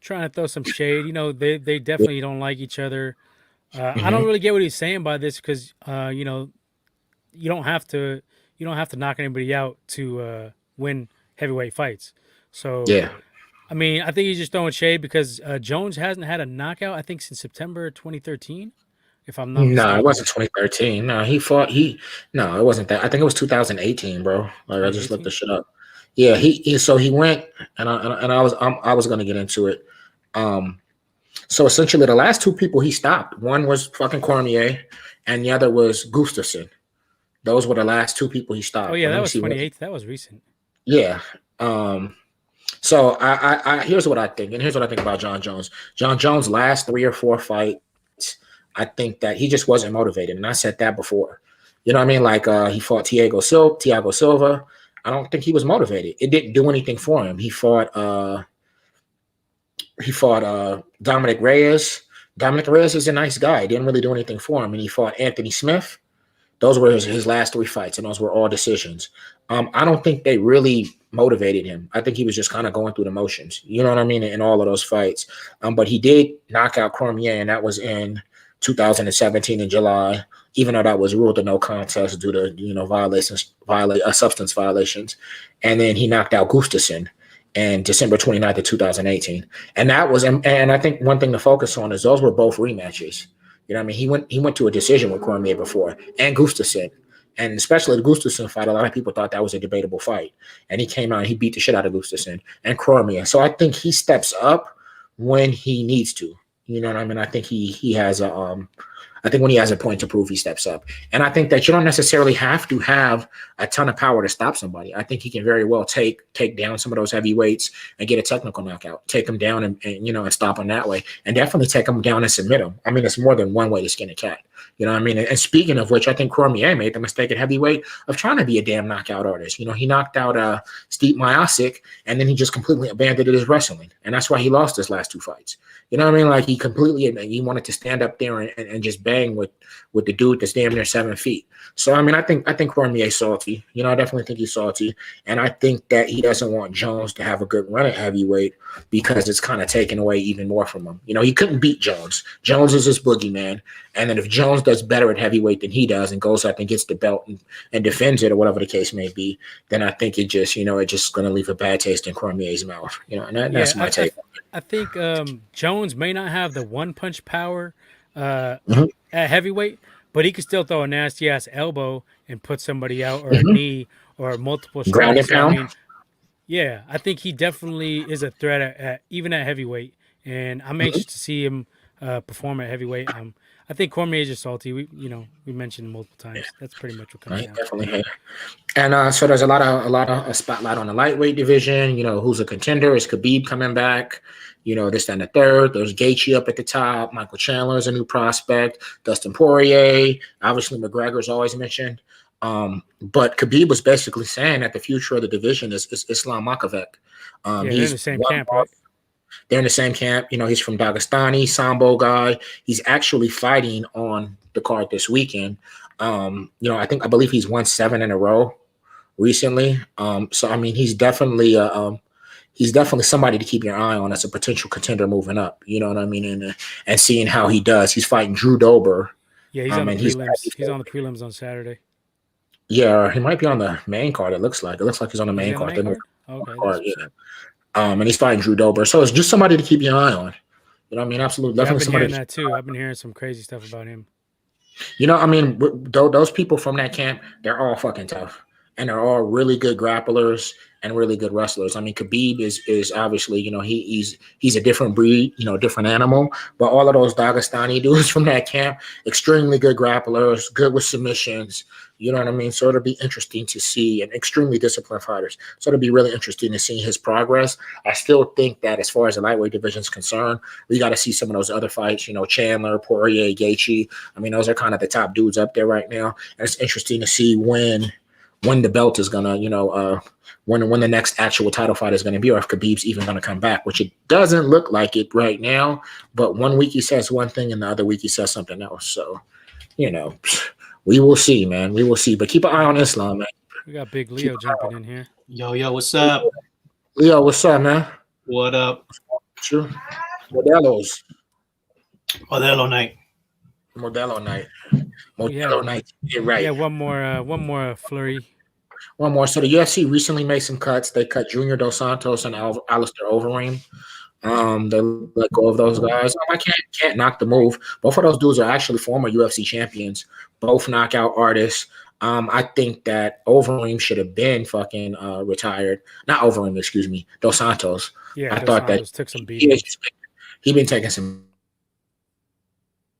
A: trying to throw some shade. They definitely don't like each other. I don't
B: Mm-hmm.
A: really get what he's saying by this because you don't have to knock anybody out to win heavyweight fights. So
B: Yeah.
A: I mean, I think he's just throwing shade because Jones hasn't had a knockout, I think, since September 2013, if I'm not
B: No, it
A: mistaken.
B: wasn't 2013. No, he fought. No, it wasn't that. I think it was 2018, bro. Like I just looked the
A: 2018.
B: shit up. Yeah, so he went, and I was gonna get into it. Um, so essentially, the last two people he stopped, one was fucking Cormier, and the other was Gustafsson. Those were the last two people he
A: Oh
B: stopped.
A: yeah,
B: And let
A: that
B: me
A: was
B: see what.
A: 2018. That was recent.
B: Yeah. So here's what I think, and here's what I think about John Jones. John Jones' last 3 or 4 fights, I think that he just wasn't motivated, and I said that before. You know what I mean? Like he fought Thiago Silva. I don't think he was motivated. It didn't do anything for him. He fought Dominic Reyes. Dominic Reyes is a nice guy. It didn't really do anything for him, and he fought Anthony Smith. Those were his last 3 fights, and those were all decisions. I don't think they really motivated him. I think he was just kind of going through the motions. You know what I mean? In all of those fights. But he did knock out Cormier, and that was in 2017 in July, even though that was ruled a no contest due to substance violations. And then he knocked out Gustafsson in December 29th of 2018. And that was, and I think one thing to focus on is those were both rematches. You know what I mean? He went to a decision with Cormier before, and Gustafsson. And especially the Gustafsson fight, a lot of people thought that was a debatable fight. And he came out and he beat the shit out of Gustafsson and Cormier. So I think he steps up when he needs to. You know what I mean? I think he has I think when he has a point to prove, he steps up. And I think that you don't necessarily have to have a ton of power to stop somebody. I think he can very well take down some of those heavyweights and get a technical knockout, take them down and stop them that way, and definitely take them down and submit them. I mean, it's more than one way to skin a cat. You know what I mean? And speaking of which, I think Cormier made the mistake at heavyweight of trying to be a damn knockout artist. He knocked out Steve Miocic, and then he just completely abandoned his wrestling. And that's why he lost his last 2 fights. You know what I mean? Like he wanted to stand up there and just bang with the dude that's damn near 7 feet. So I mean, I think Cormier's salty. I definitely think he's salty, and I think that he doesn't want Jones to have a good run at heavyweight because it's kind of taken away even more from him. He couldn't beat Jones. Jones is his boogeyman, and then if Jones does better at heavyweight than he does and goes up and gets the belt and defends it or whatever the case may be, then I think it just going to leave a bad taste in Cormier's mouth. And that's my
A: Yeah,
B: take.
A: I think Jones may not have the one punch power
B: Mm-hmm.
A: at heavyweight, but he could still throw a nasty ass elbow and put somebody out, or a
B: Mm-hmm.
A: knee, or multiple
B: Ground
A: strikes.
B: and
A: So I
B: pound.
A: mean, yeah, I think he definitely is a threat even at heavyweight, and I'm
B: Mm-hmm.
A: anxious to see him perform at heavyweight. I think Cormier is just salty. We mentioned multiple
B: Yeah,
A: times. That's pretty much what comes
B: I
A: down to.
B: definitely hate. And so there's a spotlight on the lightweight division. Who's a contender? Is Khabib coming back? This and the third. There's Gaethje up at the top. Michael Chandler is a new prospect. Dustin Poirier. Obviously, McGregor's always mentioned. But Khabib was basically saying that the future of the division is Islam Makhachev.
A: Yeah, they're in the
B: He's
A: same
B: one
A: camp,
B: off.
A: right?
B: They're in the same camp. He's from Dagestani, Sambo guy. He's actually fighting on the card this weekend. I believe he's won 7 in a row recently. So I mean, he's definitely somebody to keep your eye on as a potential contender moving up. You know what I mean? And seeing how he does. He's fighting Drew Dober.
A: Yeah, he's on the
B: And he's
A: prelims. He's on the prelims on Saturday.
B: yeah, he might be on the main card. It looks like he's on the
A: Is he
B: main
A: on the
B: card.
A: main
B: They moved
A: card? Okay,
B: the
A: that's
B: card,
A: what's
B: yeah.
A: up.
B: And he's fighting Drew Dober. So it's just somebody to keep your eye on. You know what I mean? Absolutely,
A: Yeah, I've
B: definitely
A: been
B: somebody
A: hearing
B: to
A: that too. I've been hearing some crazy stuff about him.
B: I mean, those people from that camp, they're all fucking tough, and they're all really good grapplers and really good wrestlers. I mean, Khabib is obviously, he's a different breed, different animal. But all of those Dagestani dudes from that camp, extremely good grapplers, good with submissions. You know what I mean? So it'll be interesting to see, and extremely disciplined fighters. So it'll be really interesting to see his progress. I still think that as far as the lightweight division is concerned, we got to see some of those other fights. Chandler, Poirier, Gaethje. I mean, those are kind of the top dudes up there right now. And it's interesting to see when the belt is gonna, when the next actual title fight is gonna be, or if Khabib's even gonna come back, which it doesn't look like it right now. But one week he says one thing, and the other week he says something else. So, you know, we will see, man. We will see. But keep an eye on Islam, man.
A: We got Big
B: Keep
A: Leo
B: an eye
A: jumping
B: on
A: in here.
C: Yo, what's up?
B: Leo, what's up, man?
C: What up?
B: True. Modelo's.
C: Modelo night.
B: Modelo night.
A: We
B: Modelo
A: have
B: night. Get right.
A: one more Flurry.
B: One more. So the UFC recently made some cuts. They cut Junior Dos Santos and Alistair Overeem. They let go of those guys. I can't knock the move. Both of those dudes are actually former UFC champions, both knockout artists. I think that Overeem should have been fucking retired. Not Overeem, excuse me, Dos Santos.
A: Yeah,
B: I
A: Dos
B: thought
A: Santos
B: that
A: took some beatings.
B: he been taking some,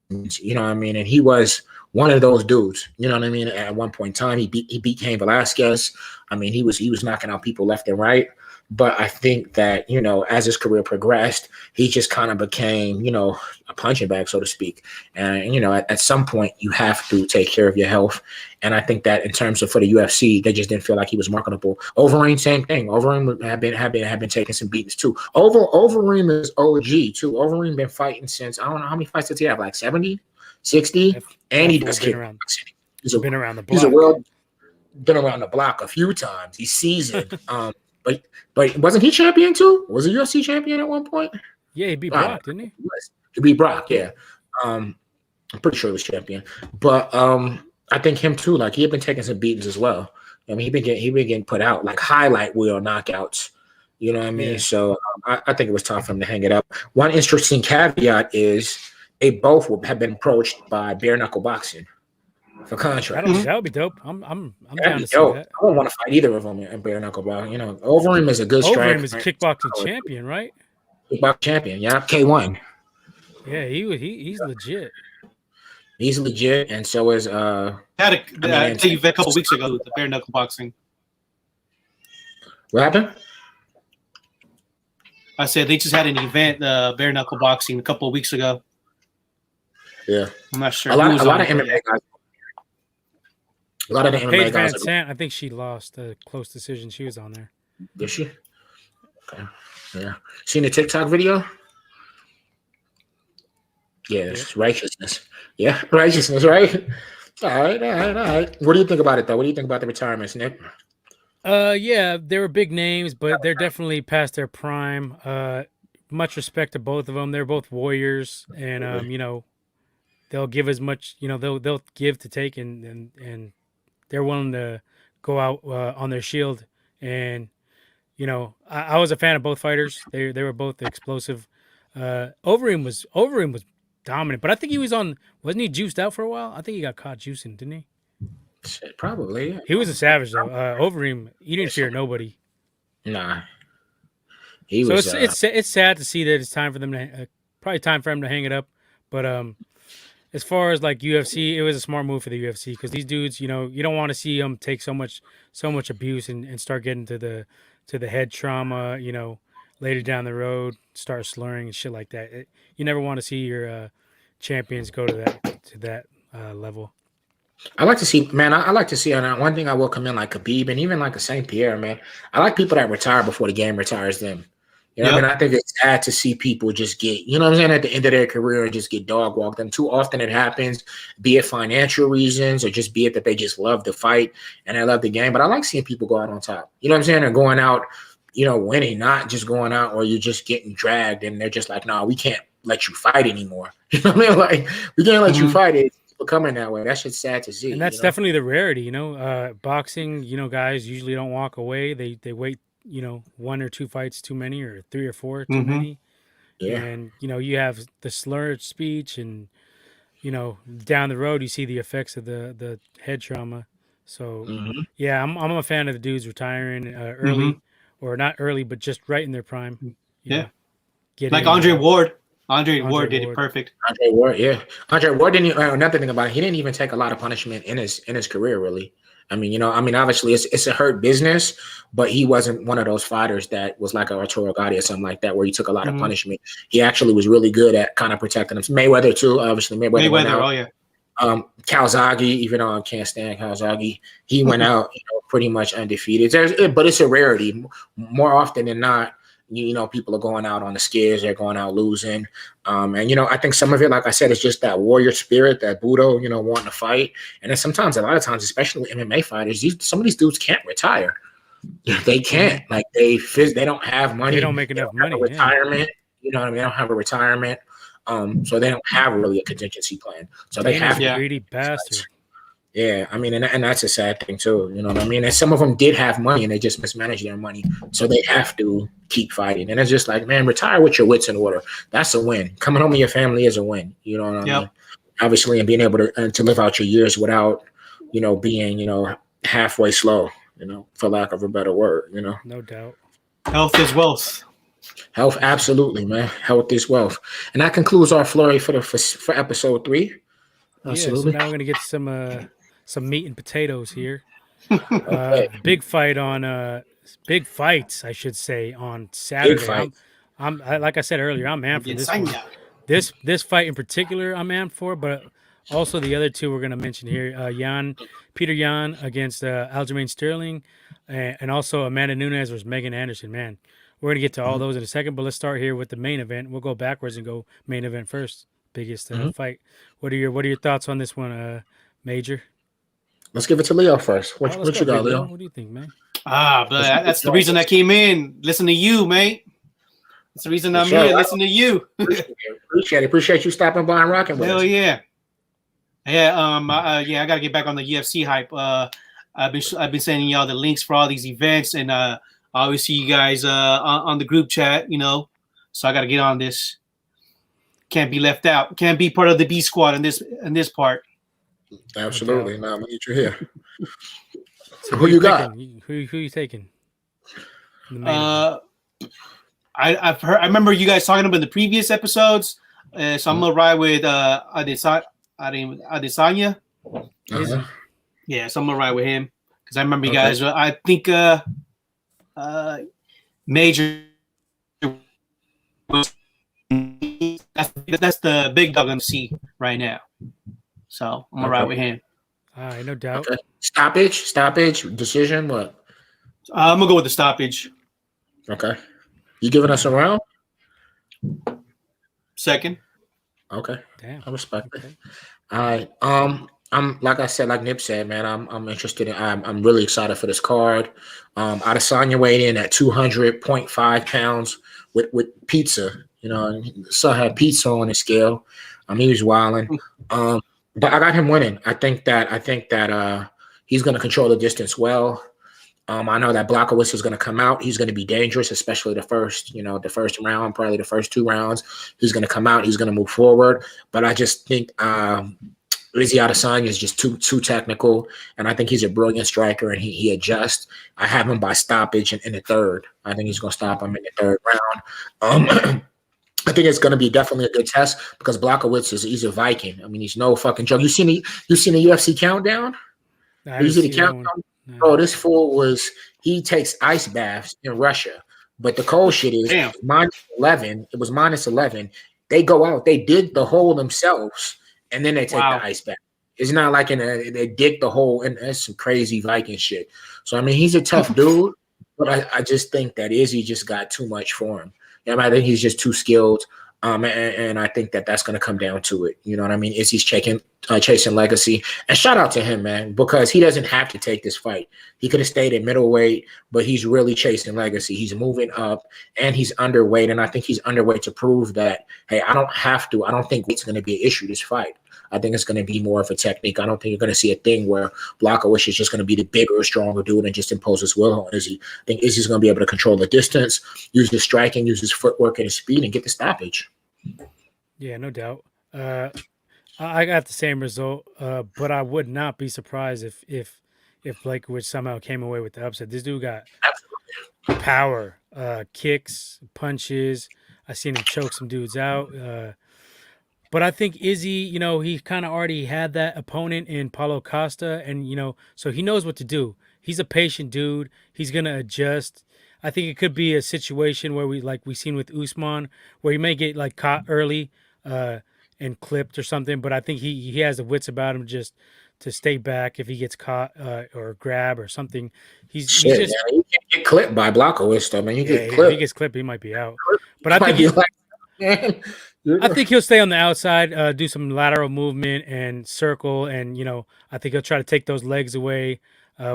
B: you know what I mean, and he was one of those dudes. You know what I mean. At one point in time, he beat Cain Velasquez. I mean, he was knocking out people left and right. But I think that, you know, as his career progressed, he just kind of became, you know, a punching bag, so to speak. And, you know, at some point, you have to take care of your health. And I think that in terms of for the UFC, they just didn't feel like he was marketable. Overeem, same thing. Overeem have been taking some beatings too. Overeem is OG too. Overeem been fighting since, I don't know how many fights does he have, like 70, 60? And he does kickboxing. He's been around the block. Been around the block a few times. He's seasoned. But wasn't he champion too? Was he UFC champion at one point?
A: Yeah, he beat Brock, didn't he?
B: He beat Brock, yeah. I'm pretty sure he was champion. But I think him too, like he had been taking some beatings as well. I mean, he been getting put out like highlight wheel knockouts. You know what I mean? Yeah. So I think it was time for him to hang it up. One interesting caveat is they both have been approached by bare knuckle boxing for contract.
A: That would be dope. I'm down to see that.
B: I don't want to fight either of them in bare knuckle boxing. You know, Overeem is a good striker.
A: Overeem is a kickboxing champion, right?
B: Kickboxing champion, yeah. K1.
A: Yeah, he's legit.
B: He's legit, and so is
C: I think a couple weeks ago with the bare knuckle boxing.
B: What happened?
C: I said they just had an event, bare knuckle boxing, a couple of weeks ago.
B: Yeah,
C: I'm not sure.
B: A lot of MMA guys. A lot of the MMA guys.
A: Sant, I think she lost a close decision. She was on there.
B: Did she? Okay. Yeah. Seen the TikTok video? Yeah, it's righteousness. Yeah, righteousness, right? All right. What do you think about it, though? What do you think about the retirements, Nick?
A: Yeah, they were big names, but they're definitely past their prime. Much respect to both of them. They're both warriors, and you know, they'll give as much. You know, they'll give to take, and they're willing to go out on their shield. And you know, I was a fan of both fighters. They were both explosive. Overeem was dominant, but I think he was on. Wasn't he juiced out for a while? I think he got caught juicing, didn't he?
B: Shit, probably. Yeah.
A: He was a savage though. Overeem, he didn't fear nobody.
B: Nah. He was.
A: So it's sad to see that it's time for them to probably time for him to hang it up. But as far as like UFC, it was a smart move for the UFC because these dudes, you know, you don't want to see them take so much abuse and start getting to the head trauma. You know, later down the road, start slurring and shit like that. You never want to see your champions go to that level.
B: I like to see, man. I like to see. And one thing I will commend, like Khabib and even like a Saint Pierre, man. I like people that retire before the game retires them. You know what I mean? I think it's sad to see people just get, you know what I'm saying, at the end of their career and just get dog walked. And too often it happens, be it financial reasons or just be it that they just love the fight and they love the game. But I like seeing people go out on top. You know what I'm saying? They're going out, you know, winning, not just going out or you're just getting dragged and they're just like, no, we can't let you fight anymore. You know what I mean? Like, we can't let you fight it. Coming that way, that's just sad to see.
A: And that's definitely the rarity, you know. Boxing, you know, guys usually don't walk away. They wait, you know, 1 or 2 fights too many, or 3 or 4 too many. Yeah. And you know, you have the slurred speech, and you know, down the road you see the effects of the head trauma. So yeah, I'm a fan of the dudes retiring early, or not early, but just right in their prime.
C: Yeah, like Andre Ward. Andre Ward did it perfect.
B: Andre Ward, yeah. Andre Ward didn't. Another thing about it, he didn't even take a lot of punishment in his career, really. I mean, you know, obviously it's a hurt business, but he wasn't one of those fighters that was like a Arturo Gatti or something like that, where he took a lot of punishment. He actually was really good at kind of protecting him. Mayweather too, obviously. Mayweather went out.
C: Oh yeah.
B: Calzaghe, even though I can't stand Calzaghe, he went out, you know, pretty much undefeated. But it's a rarity. More often than not, you know, people are going out on the skids, they're going out losing. And, you know, I think some of it, like I said, is just that warrior spirit, that Budo, you know, wanting to fight. And then sometimes, a lot of times, especially with MMA fighters, some of these dudes can't retire. They can't. Like they don't have money.
A: They don't make enough money.
B: Retirement. You know what I mean? They don't have a retirement. So they don't have really a contingency plan. So they have
A: a greedy bastard.
B: Yeah, I mean, and that's a sad thing too. You know what I mean? And some of them did have money, and they just mismanaged their money, so they have to keep fighting. And it's just like, man, retire with your wits in order. That's a win. Coming home to your family is a win. You know what I mean? Obviously, and being able to live out your years without, being, halfway slow. For lack of a better word.
A: No doubt.
C: Health is wealth.
B: Health, absolutely, man. Health is wealth. And that concludes our flurry for episode 3.
A: Absolutely. So now we're gonna get some meat and potatoes here. Big fights, I should say, on Saturday. I'm like I said earlier, I'm amped for this one. This fight in particular, I'm amped for, but also the other two we're gonna mention here: Petr Yan against Aljamain Sterling, and also Amanda Nunes versus Megan Anderson. Man, we're gonna get to all those in a second, but let's start here with the main event. We'll go backwards and go main event first. Biggest fight. What are your thoughts on this one, Major?
B: Let's give it to Leo first. What you got, Leo?
A: What do you think, man?
C: But that's the reason I came in. Listen to you, mate. That's the reason I'm here. Listen to you.
B: Appreciate you stopping by and rocking with us.
C: Hell yeah. Yeah. I gotta get back on the UFC hype. I've been sending y'all the links for all these events, and obviously you guys on the group chat. So I gotta get on this. Can't be left out. Can't be part of the B squad in this part.
B: Absolutely. Now I'm gonna get you here.
A: So
B: who you got?
A: Who you taking?
C: I remember you guys talking about in the previous episodes. So I'm gonna ride with Adesanya. Yeah, so I'm gonna ride with him because I remember you guys. I think Major. That's the big dog I'm see right now. So I'm gonna ride with him.
A: All right, no doubt.
B: Okay. Stoppage, decision, what?
C: I'm gonna go with the stoppage.
B: Okay. You giving us a round?
C: Second.
B: Okay.
A: Damn.
B: I respect it. All right. I'm like I said, like Nip said, man, I'm interested in. I'm really excited for this card. Adesanya weighed in at 200.5 pounds with pizza. So had pizza on the scale. He was wilding. But I got him winning. I think that he's going to control the distance well. I know that Blachowicz is going to come out. He's going to be dangerous, especially the first round, probably the first 2 rounds. He's going to come out. He's going to move forward. But I just think Izzy Adesanya is just too technical, and I think he's a brilliant striker, and he adjusts. I have him by stoppage in the third. I think he's going to stop him in the third round. I think it's going to be definitely a good test because Blachowicz he's a Viking. I mean, he's no fucking joke. You seen the UFC countdown? You see the countdown? No. Bro, this fool he takes ice baths in Russia. But the cold shit is -11. It was -11. They go out, they dig the hole themselves, and then they take the ice bath. It's not like they dig the hole, and that's some crazy Viking shit. So, I mean, he's a tough dude, but I just think that Izzy just got too much for him. I think he's just too skilled, and I think that's going to come down to it. You know what I mean? Izzy's chasing legacy. And shout out to him, man, because he doesn't have to take this fight. He could have stayed at middleweight, but he's really chasing legacy. He's moving up, and he's underweight, and I think he's underweight to prove that, hey, I don't think weight's going to be an issue this fight. I think it's going to be more of a technique. I don't think you're going to see a thing where Blachowicz is just going to be the bigger, stronger dude and just impose his will on Izzy. I think Izzy's going to be able to control the distance, use his striking, use his footwork and his speed, and get the stoppage.
A: Yeah, no doubt. I got the same result, but I would not be surprised if Blachowicz somehow came away with the upset. This dude got power, kicks, punches. I seen him choke some dudes out. But I think Izzy, he kind of already had that opponent in Paulo Costa, and so he knows what to do. He's a patient dude. He's gonna adjust. I think it could be a situation where we seen with Usman, where he may get caught early and clipped or something. But I think he has the wits about him just to stay back if he gets caught or grab or something. He's just
B: man, he can get clipped by Blachowicz. I mean,
A: if he gets clipped, he might be out. But I think I think he'll stay on the outside, do some lateral movement and circle, and I think he'll try to take those legs away,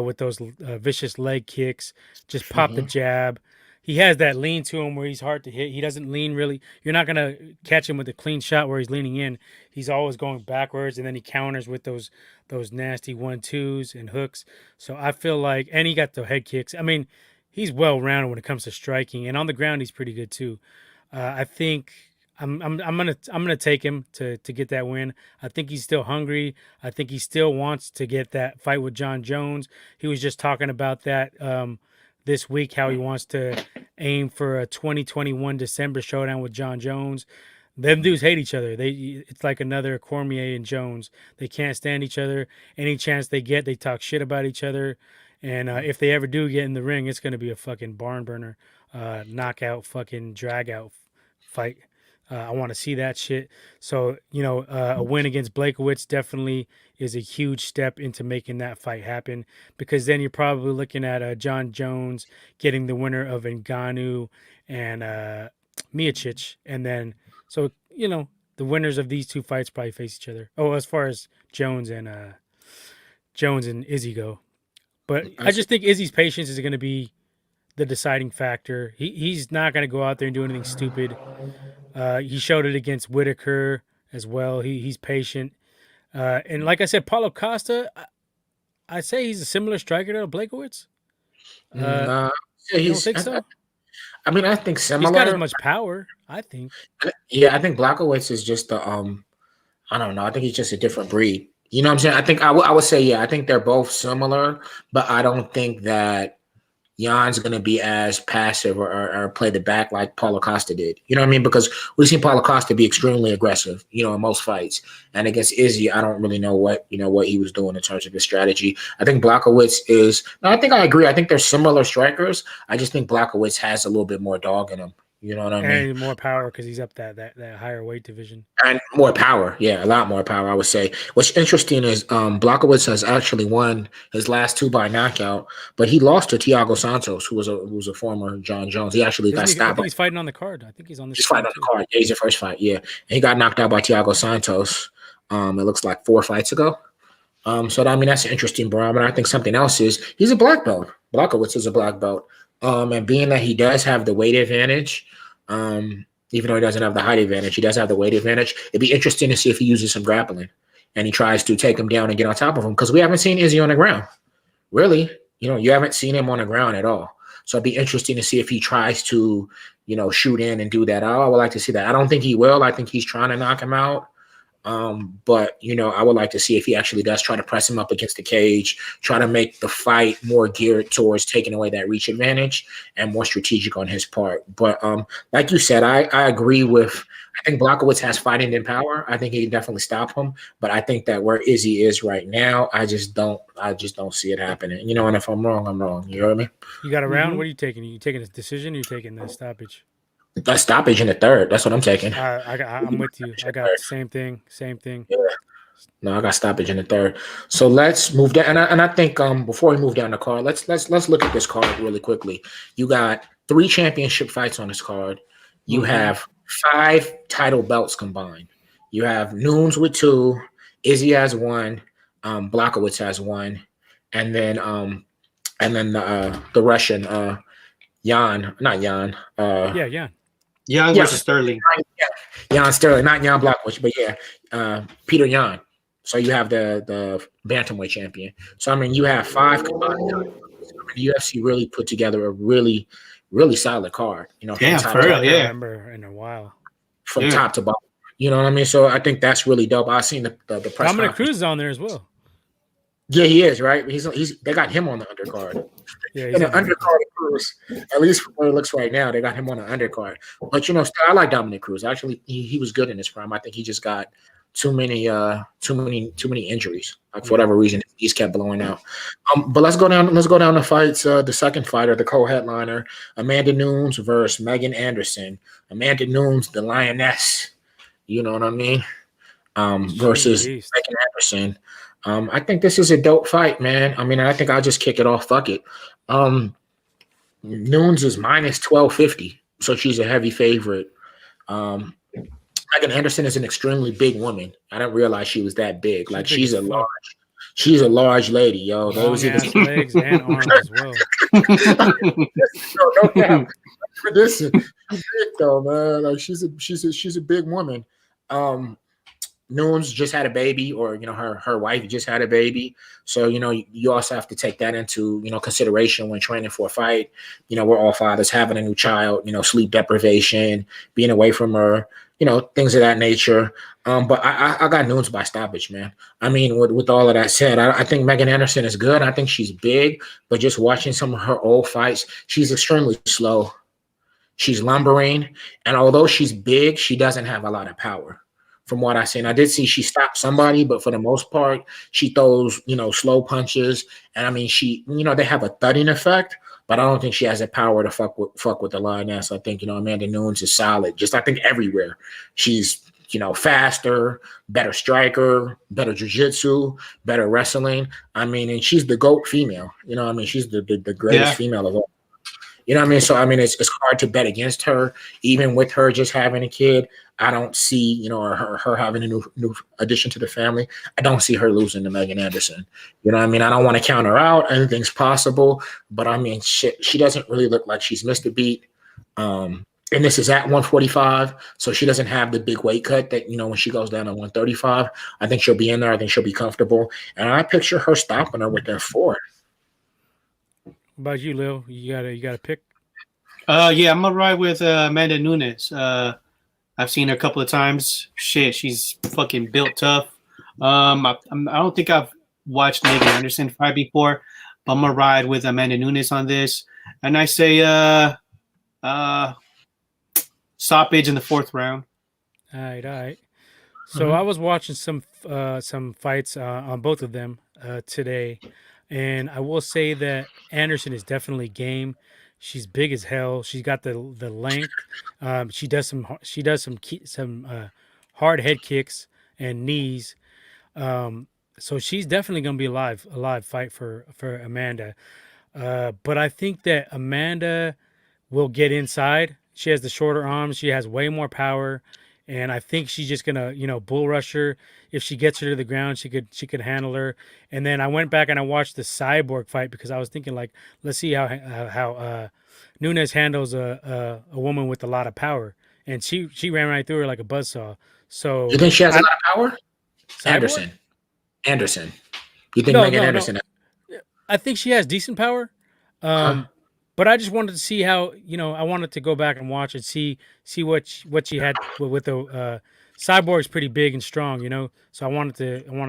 A: with those vicious leg kicks. Just pop the jab. He has that lean to him where he's hard to hit. He doesn't lean really. You're not gonna catch him with a clean shot where he's leaning in. He's always going backwards, and then he counters with those nasty 1-2s and hooks. So I feel like, and he got the head kicks. I mean, he's well rounded when it comes to striking, and on the ground he's pretty good too. I think I'm gonna take him to get that win. I think he's still hungry. I think he still wants to get that fight with John Jones. He was just talking about that this week, how he wants to aim for a 2021 December showdown with John Jones. Them dudes hate each other. It's like another Cormier and Jones. They can't stand each other. Any chance they get, they talk shit about each other. And if they ever do get in the ring, it's gonna be a fucking barn burner, knockout, fucking drag out fight. I want to see that shit. So, a win against Blachowicz definitely is a huge step into making that fight happen, because then you're probably looking at John Jones getting the winner of Ngannou and Miocic. And then, so, the winners of these two fights probably face each other. Oh, as far as Jones and Izzy go. But I just think Izzy's patience is going to be the deciding factor. He's not going to go out there and do anything stupid. He showed it against Whitaker as well. He's patient. And like I said, Paulo Costa, I say he's a similar striker to Blachowicz. You don't think so?
B: I mean, I think similar.
A: He's got as much power, I think.
B: Yeah, I think Blachowicz is just I don't know. I think he's just a different breed. You know what I'm saying? I think I would say, yeah, I think they're both similar, but I don't think that Jan's going to be as passive or play the back like Paulo Costa did. You know what I mean? Because we've seen Paulo Costa be extremely aggressive, in most fights. And against Izzy, I don't really know what he was doing in terms of his strategy. I think Blachowicz I think I agree. I think they're similar strikers. I just think Blachowicz has a little bit more dog in him. You know what I mean?
A: And more power because he's up that higher weight division.
B: And more power. Yeah, a lot more power, I would say. What's interesting is Blachowicz has actually won his last two by knockout, but he lost to Thiago Santos, who was a former John Jones. He actually got stopped.
A: I think he's fighting on the card. I think he's on the
B: He's fighting on the card. Yeah, he's the first fight, yeah. And he got knocked out by Thiago Santos, it looks like 4 fights ago. So, that's an interesting barometer. I think something else is he's a black belt. Blachowicz is a black belt. And being that he does have the weight advantage, even though he doesn't have the height advantage, he does have the weight advantage. It'd be interesting to see if he uses some grappling and he tries to take him down and get on top of him, because we haven't seen Izzy on the ground. Really, you haven't seen him on the ground at all. So it'd be interesting to see if he tries to, shoot in and do that. I would like to see that. I don't think he will. I think he's trying to knock him out. But I would like to see if he actually does try to press him up against the cage, try to make the fight more geared towards taking away that reach advantage and more strategic on his part. But like you said, I agree with. I think Blachowicz has fighting in power. I think he can definitely stop him. But I think that where Izzy is right now, I just don't see it happening. And if I'm wrong, I'm wrong. You know what I mean?
A: You got a round. What are you taking? Are you taking a decision? Or are you taking the stoppage?
B: That stoppage in the third. That's what I'm taking.
A: I'm with you. I got the same thing. Yeah.
B: No, I got stoppage in the third. So let's move down. And I think before we move down the card, let's look at this card really quickly. You got 3 championship fights on this card. You have 5 title belts combined. You have Nunes with 2, Izzy has 1, Blachowicz has 1, and then the Russian Jan.
C: Jan versus Sterling.
B: Jan Sterling, not Jan Blachowicz, but Peter Yan. So you have the bantamweight champion. So you have 5 combined. UFC really put together a really, really solid card.
C: For real, yeah.
A: I remember in a while.
B: From top to bottom. You know what I mean? So I think that's really dope. I've seen the press
A: Dominic Cruz is on there as well.
B: Yeah, he is, right? They got him on the undercard. Yeah, he's an undercard Cruz. At least from where it looks right now, they got him on the undercard. But still, I like Dominic Cruz. Actually, he was good in his prime. I think he just got too many injuries. Like for whatever reason, he's kept blowing out. But let's go down the fights. The second fighter, the co-headliner, Amanda Nunes versus Megan Anderson. Amanda Nunes, the lioness. You know what I mean? Versus Megan Anderson. I think this is a dope fight, man. I think I'll just kick it off. Fuck it. Nunes is minus 1250, so she's a heavy favorite. Megan Anderson is an extremely big woman. I didn't realize she was that big. Like she's a large. She's a large lady, yo.
A: Long ass legs and arms as well.
B: No cap. Listen, she's big though, man. Like she's a big woman. Nunes just had a baby, or her wife just had a baby. So you also have to take that into consideration when training for a fight. We're all fathers, having a new child, sleep deprivation, being away from her, things of that nature. But I got Nunes by stoppage, man. I mean, with all of that said, I think Megan Anderson is good. I think she's big, but just watching some of her old fights, she's extremely slow. She's lumbering, and although she's big, she doesn't have a lot of power. From what I seen, I did see she stopped somebody, but for the most part, she throws, slow punches. And I mean, they have a thudding effect, but I don't think she has the power to fuck with the lioness. I think, Amanda Nunes is solid. Just I think everywhere. She's, faster, better striker, better jiu-jitsu, better wrestling. I mean, and she's the GOAT female. She's the greatest female of all. So I mean, it's hard to bet against her, even with her just having a kid. I don't see, her having a new addition to the family. I don't see her losing to Megan Anderson. I don't want to count her out. Anything's possible, but I mean, shit, she doesn't really look like she's missed a beat. And this is at 145, so she doesn't have the big weight cut that when she goes down to 135. I think she'll be in there. I think she'll be comfortable, and I picture her stopping her with that 4.
A: What about you, Lil? You got a pick?
C: Yeah, I'm gonna ride with Amanda Nunes. I've seen her a couple of times. Shit, she's fucking built tough. I don't think I've watched Megan Anderson fight before, but I'm gonna ride with Amanda Nunes on this, and I say stoppage in the 4th round.
A: All right. So I was watching some fights on both of them today, and I will say that Anderson is definitely game. She's big as hell. She's got the length. She does some hard head kicks and knees. So she's definitely gonna be a live fight for Amanda. But I think that Amanda will get inside. She has the shorter arms. She has way more power. And I think she's just gonna, bull rush her. If she gets her to the ground, she could handle her. And then I went back and I watched the Cyborg fight because I was thinking, like, let's see how Nunes handles a woman with a lot of power. And she ran right through her like a buzzsaw. So
B: you think she has a lot of power?
A: Cyborg?
B: Anderson. You think Megan Anderson?
A: No. I think she has decent power. But I just wanted to see how, I wanted to go back and watch and see what she had with the Cyborg's pretty big and strong, So I wanted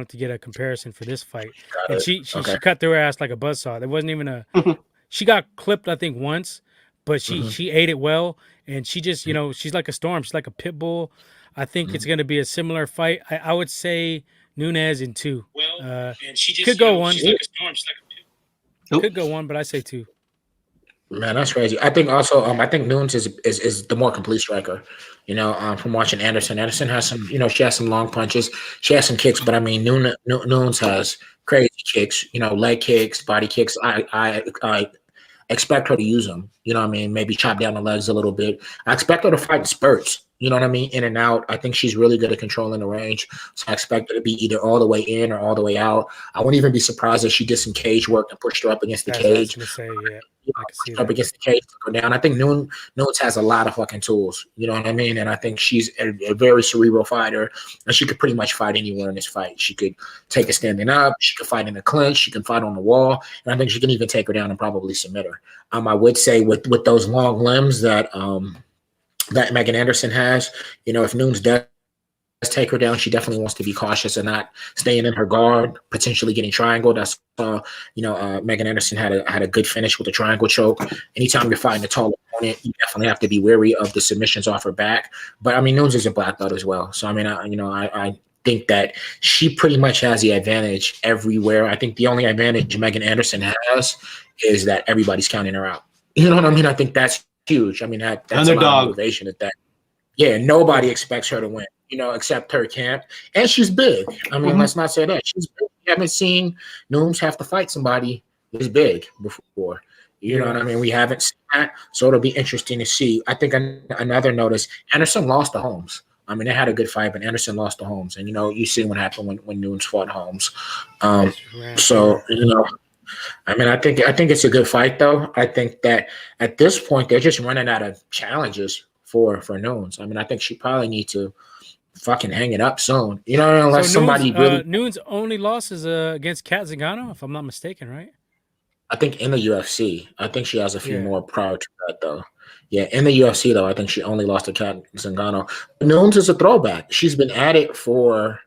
A: to get a comparison for this fight. And she cut through her ass like a buzzsaw. There wasn't even she got clipped, I think, once, but she ate it well, and she just, she's like a storm. She's like a pit bull. I think it's going to be a similar fight. I would say Nunes in 2. Well, and she just could go 1. She's like a storm. She's like a pit bull. Could go 1, but I say 2.
B: Man, that's crazy. I think also, I think Nunes is the more complete striker. From watching Anderson. Anderson has some, she has some long punches. She has some kicks, but I mean, Nunes has crazy kicks. Leg kicks, body kicks. I expect her to use them. Maybe chop down the legs a little bit. I expect her to fight in spurts. In and out. I think she's really good at controlling the range. So I expect her to be either all the way in or all the way out. I wouldn't even be surprised if she did some cage work and pushed her up against the cage.
A: I was gonna say, yeah. I can see
B: up against the cage, took her down. I think Nunes has a lot of fucking tools. You know what I mean? And I think she's a very cerebral fighter, and she could pretty much fight anywhere in this fight. She could take a standing up. She could fight in a clinch. She can fight on the wall, and I think she can even take her down and probably submit her. I would say with those long limbs that Megan Anderson has, if Nunes does take her down, she definitely wants to be cautious and not staying in her guard, potentially getting triangled. That's Megan Anderson had a good finish with the triangle choke. Anytime you're fighting a tall opponent, you definitely have to be wary of the submissions off her back. But I mean, Nunes is a black belt as well, so I mean, I think that she pretty much has the advantage everywhere. I think the only advantage Megan Anderson has is that everybody's counting her out. You know what I mean? I think that's huge. I mean, that's
C: underdog.
B: A lot of motivation at that. Yeah, nobody expects her to win, except her camp. And she's big. I mean, let's not say that. She's big. We haven't seen Nunes have to fight somebody this big before. You know what I mean? We haven't seen that. So it'll be interesting to see. I think another notice, Anderson lost to Holmes. I mean, they had a good fight, but Anderson lost to Holmes, and you see what happened when Nunes fought Holmes. So I mean, I think it's a good fight, though. I think that at this point they're just running out of challenges for Nunes. I mean, I think she probably needs to fucking hang it up soon. Unless somebody really.
A: Nunes' only loss is against Kat Zingano, if I'm not mistaken, right?
B: I think in the UFC, I think she has a few more prior to that, though. Yeah, in the UFC, though, I think she only lost to Kat Zingano. Nunes is a throwback. She's been at it for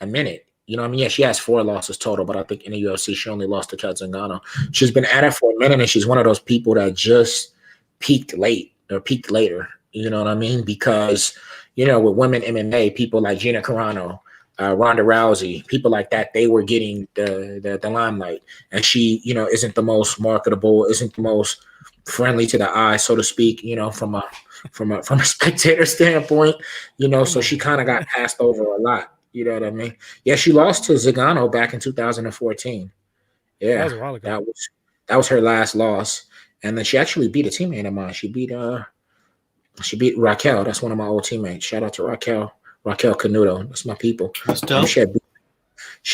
B: a minute. You know what I mean? Yeah, she has 4 losses total, but I think in the UFC, she only lost to Kat Zingano. She's been at it for a minute, and she's one of those people that just peaked late or peaked later. You know what I mean? Because, with women MMA, people like Gina Carano, Ronda Rousey, people like that, they were getting the limelight. And she, isn't the most marketable, isn't the most friendly to the eye, so to speak, from a spectator standpoint, so she kind of got passed over a lot. You know what I mean? Yeah, she lost to Zingano back in 2014. Yeah,
A: that was a while ago.
B: That was her last loss, and then she actually beat a teammate of mine. She beat Raquel. That's one of my old teammates. Shout out to Raquel Canuto. That's my people.
C: That's dope.
B: She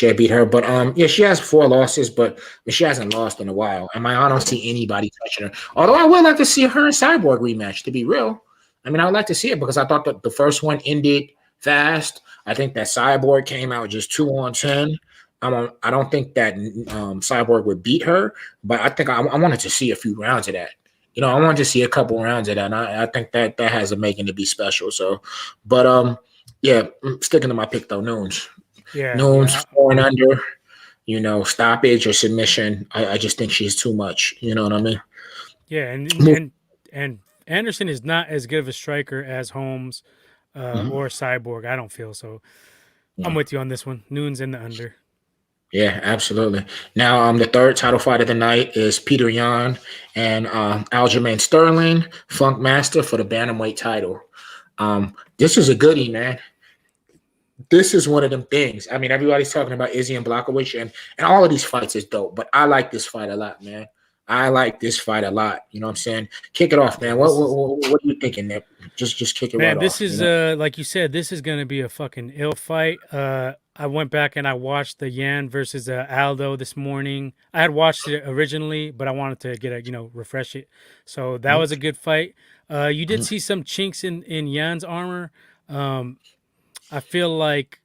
B: had beat her, but she has 4 losses, but she hasn't lost in a while. And I don't see anybody touching her. Although I would like to see her and Cyborg rematch. To be real, I mean, I would like to see it because I thought that the first one ended fast. I think that Cyborg came out just 2 on 10. I don't think that Cyborg would beat her, but I think I wanted to see a few rounds of that. I wanted to see a couple rounds of that, and I think that has a making to be special. So, but sticking to my pick though, Nunes.
A: Yeah,
B: Nunes 4 and under, stoppage or submission. I just think she's too much. You know what I mean?
A: Yeah, and Anderson is not as good of a striker as Holmes. Or Cyborg, I don't feel so. I'm with you on this one. Nunes in the under.
B: Yeah, absolutely. Now, the third title fight of the night is Petr Yan and Aljamain Sterling, Funk Master for the bantamweight title. This is a goodie, man. This is one of them things. I mean, everybody's talking about Izzy and Blachowicz, and all of these fights is dope. But I like this fight a lot, man. I like this fight a lot. You know what I'm saying? Kick it off, man. What are you thinking there? Just kick it right off.
A: Man, this is like you said, this is gonna be a fucking ill fight. I went back and I watched the Yan versus Aldo this morning. I had watched it originally, but I wanted to get refresh it. So that was a good fight. You did see some chinks in Yan's armor. I feel like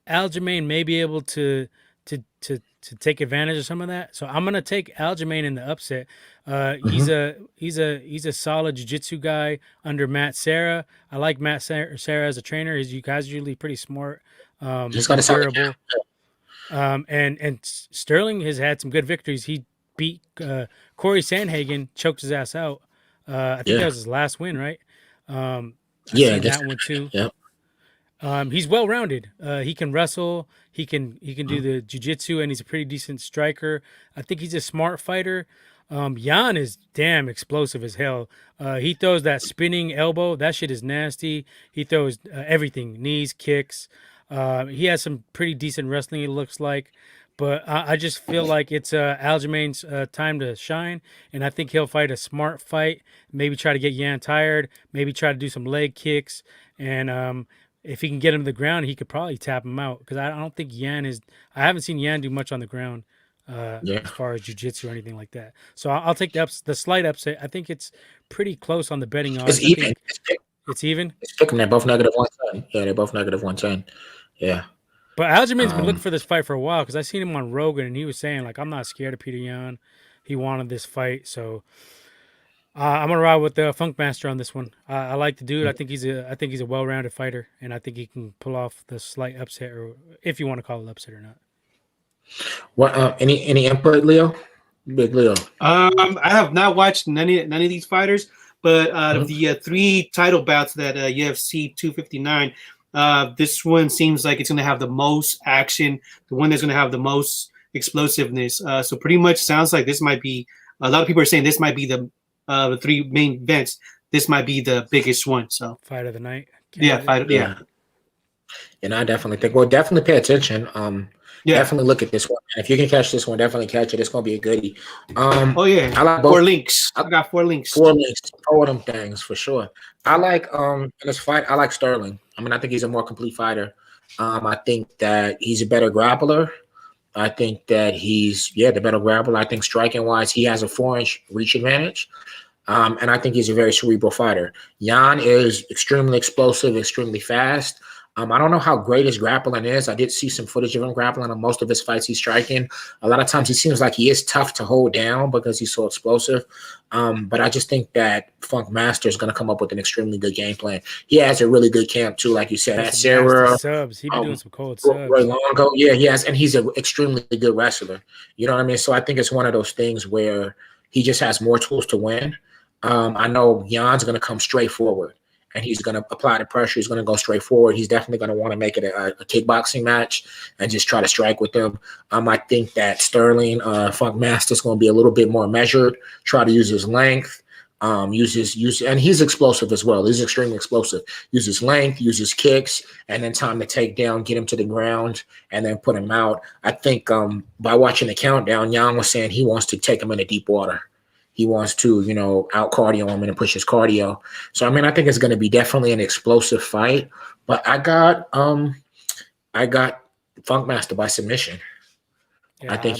A: Aljamain may be able to take advantage of some of that. So I'm gonna take Aljamain in the upset. He's a solid jiu-jitsu guy under Matt Serra. I like Matt Serra as a trainer. You guys are usually pretty smart, durable. And Sterling has had some good victories. He beat Corey Sandhagen, choked his ass out. I think that was his last win, right? I that one too.
B: Yeah.
A: He's well rounded. He can wrestle. He can do the jiu-jitsu, and he's a pretty decent striker. I think he's a smart fighter. Yan is damn explosive as hell. He throws that spinning elbow. That shit is nasty. He throws everything, knees, kicks. He has some pretty decent wrestling, it looks like. But I just feel like it's Aljamain's time to shine, and I think he'll fight a smart fight. Maybe try to get Yan tired. Maybe try to do some leg kicks, and if he can get him to the ground, he could probably tap him out. Because I don't think Yan is. I haven't seen Yan do much on the ground as far as jiu-jitsu or anything like that. So I'll take the slight upset. I think it's pretty close on the betting odds.
B: It's even.
A: It's even.
B: It's picking. They're both negative 110. Yeah, they're both negative 110. Yeah.
A: But Aljamain's been looking for this fight for a while because I seen him on Rogan and he was saying like, I'm not scared of Petr Yan. He wanted this fight, so I'm gonna ride with the Funk Master on this one. I like the dude. I think he's a well-rounded fighter, and I think he can pull off the slight upset, or if you want to call it upset or not.
B: What? Any input, Leo? Big Leo.
C: I have not watched none of these fighters, but out of the 3 title bouts that UFC 259. This one seems like it's going to have the most action, the one that's going to have the most explosiveness. So pretty much sounds like this might be, a lot of people are saying this might be the 3 main events. This might be the biggest one. So
A: fight of the night.
B: Yeah. And I definitely think, well, definitely pay attention. Definitely look at this one. And if you can catch this one, definitely catch it. It's going to be a goodie.
C: I like both. 4 links. I got 4 links.
B: 4 links. 4 of them things for sure. I like in this fight, I like Sterling. I mean, I think he's a more complete fighter. I think that he's a better grappler. I think that he's the better grappler. I think striking wise, he has a 4-inch reach advantage. And I think he's a very cerebral fighter. Jan is extremely explosive, extremely fast. I don't know how great his grappling is. I did see some footage of him grappling on most of his fights he's striking. A lot of times he seems like he is tough to hold down because he's so explosive. But I just think that Funk Master is going to come up with an extremely good game plan. He has a really good camp too, like you said. At Sarah,
A: subs. He been doing some cold subs.
B: Roy Longo, he has, and he's an extremely good wrestler. You know what I mean? So I think it's one of those things where he just has more tools to win. I know Jan's going to come straight forward, and he's going to apply the pressure. He's going to go straight forward. He's definitely going to want to make it a kickboxing match and just try to strike with them. I think that Sterling, Funk Master's going to be a little bit more measured, try to use his length, and he's explosive as well. He's extremely explosive. Use his length, use his kicks, and then time to take down, get him to the ground, and then put him out. I think by watching the countdown, Jan was saying he wants to take him into deep water. He wants to, out cardio him and push his cardio. So, I mean, I think it's going to be definitely an explosive fight. But I got Funk Master by submission. Yeah, I think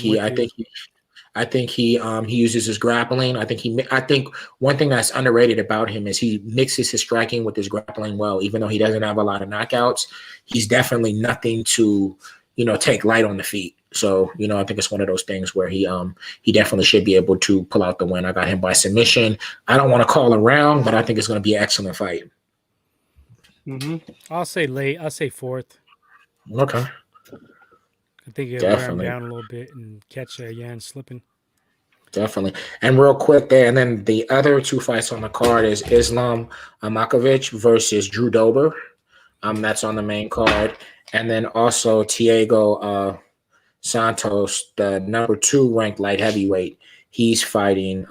B: he uses his grappling. I think one thing that's underrated about him is he mixes his striking with his grappling well. Even though he doesn't have a lot of knockouts, he's definitely nothing to take light on the feet. So, I think it's one of those things where he definitely should be able to pull out the win. I got him by submission. I don't want to call around, but I think it's going to be an excellent fight.
A: Mm-hmm. I'll say late. I'll say fourth.
B: Okay.
A: I think he'll wear him down a little bit and catch Jan slipping.
B: Definitely. And real quick there, and then the other two fights on the card is Islam Makhachev versus Drew Dober. That's on the main card. And then also Thiago Santos, the number 2 ranked light heavyweight. He's fighting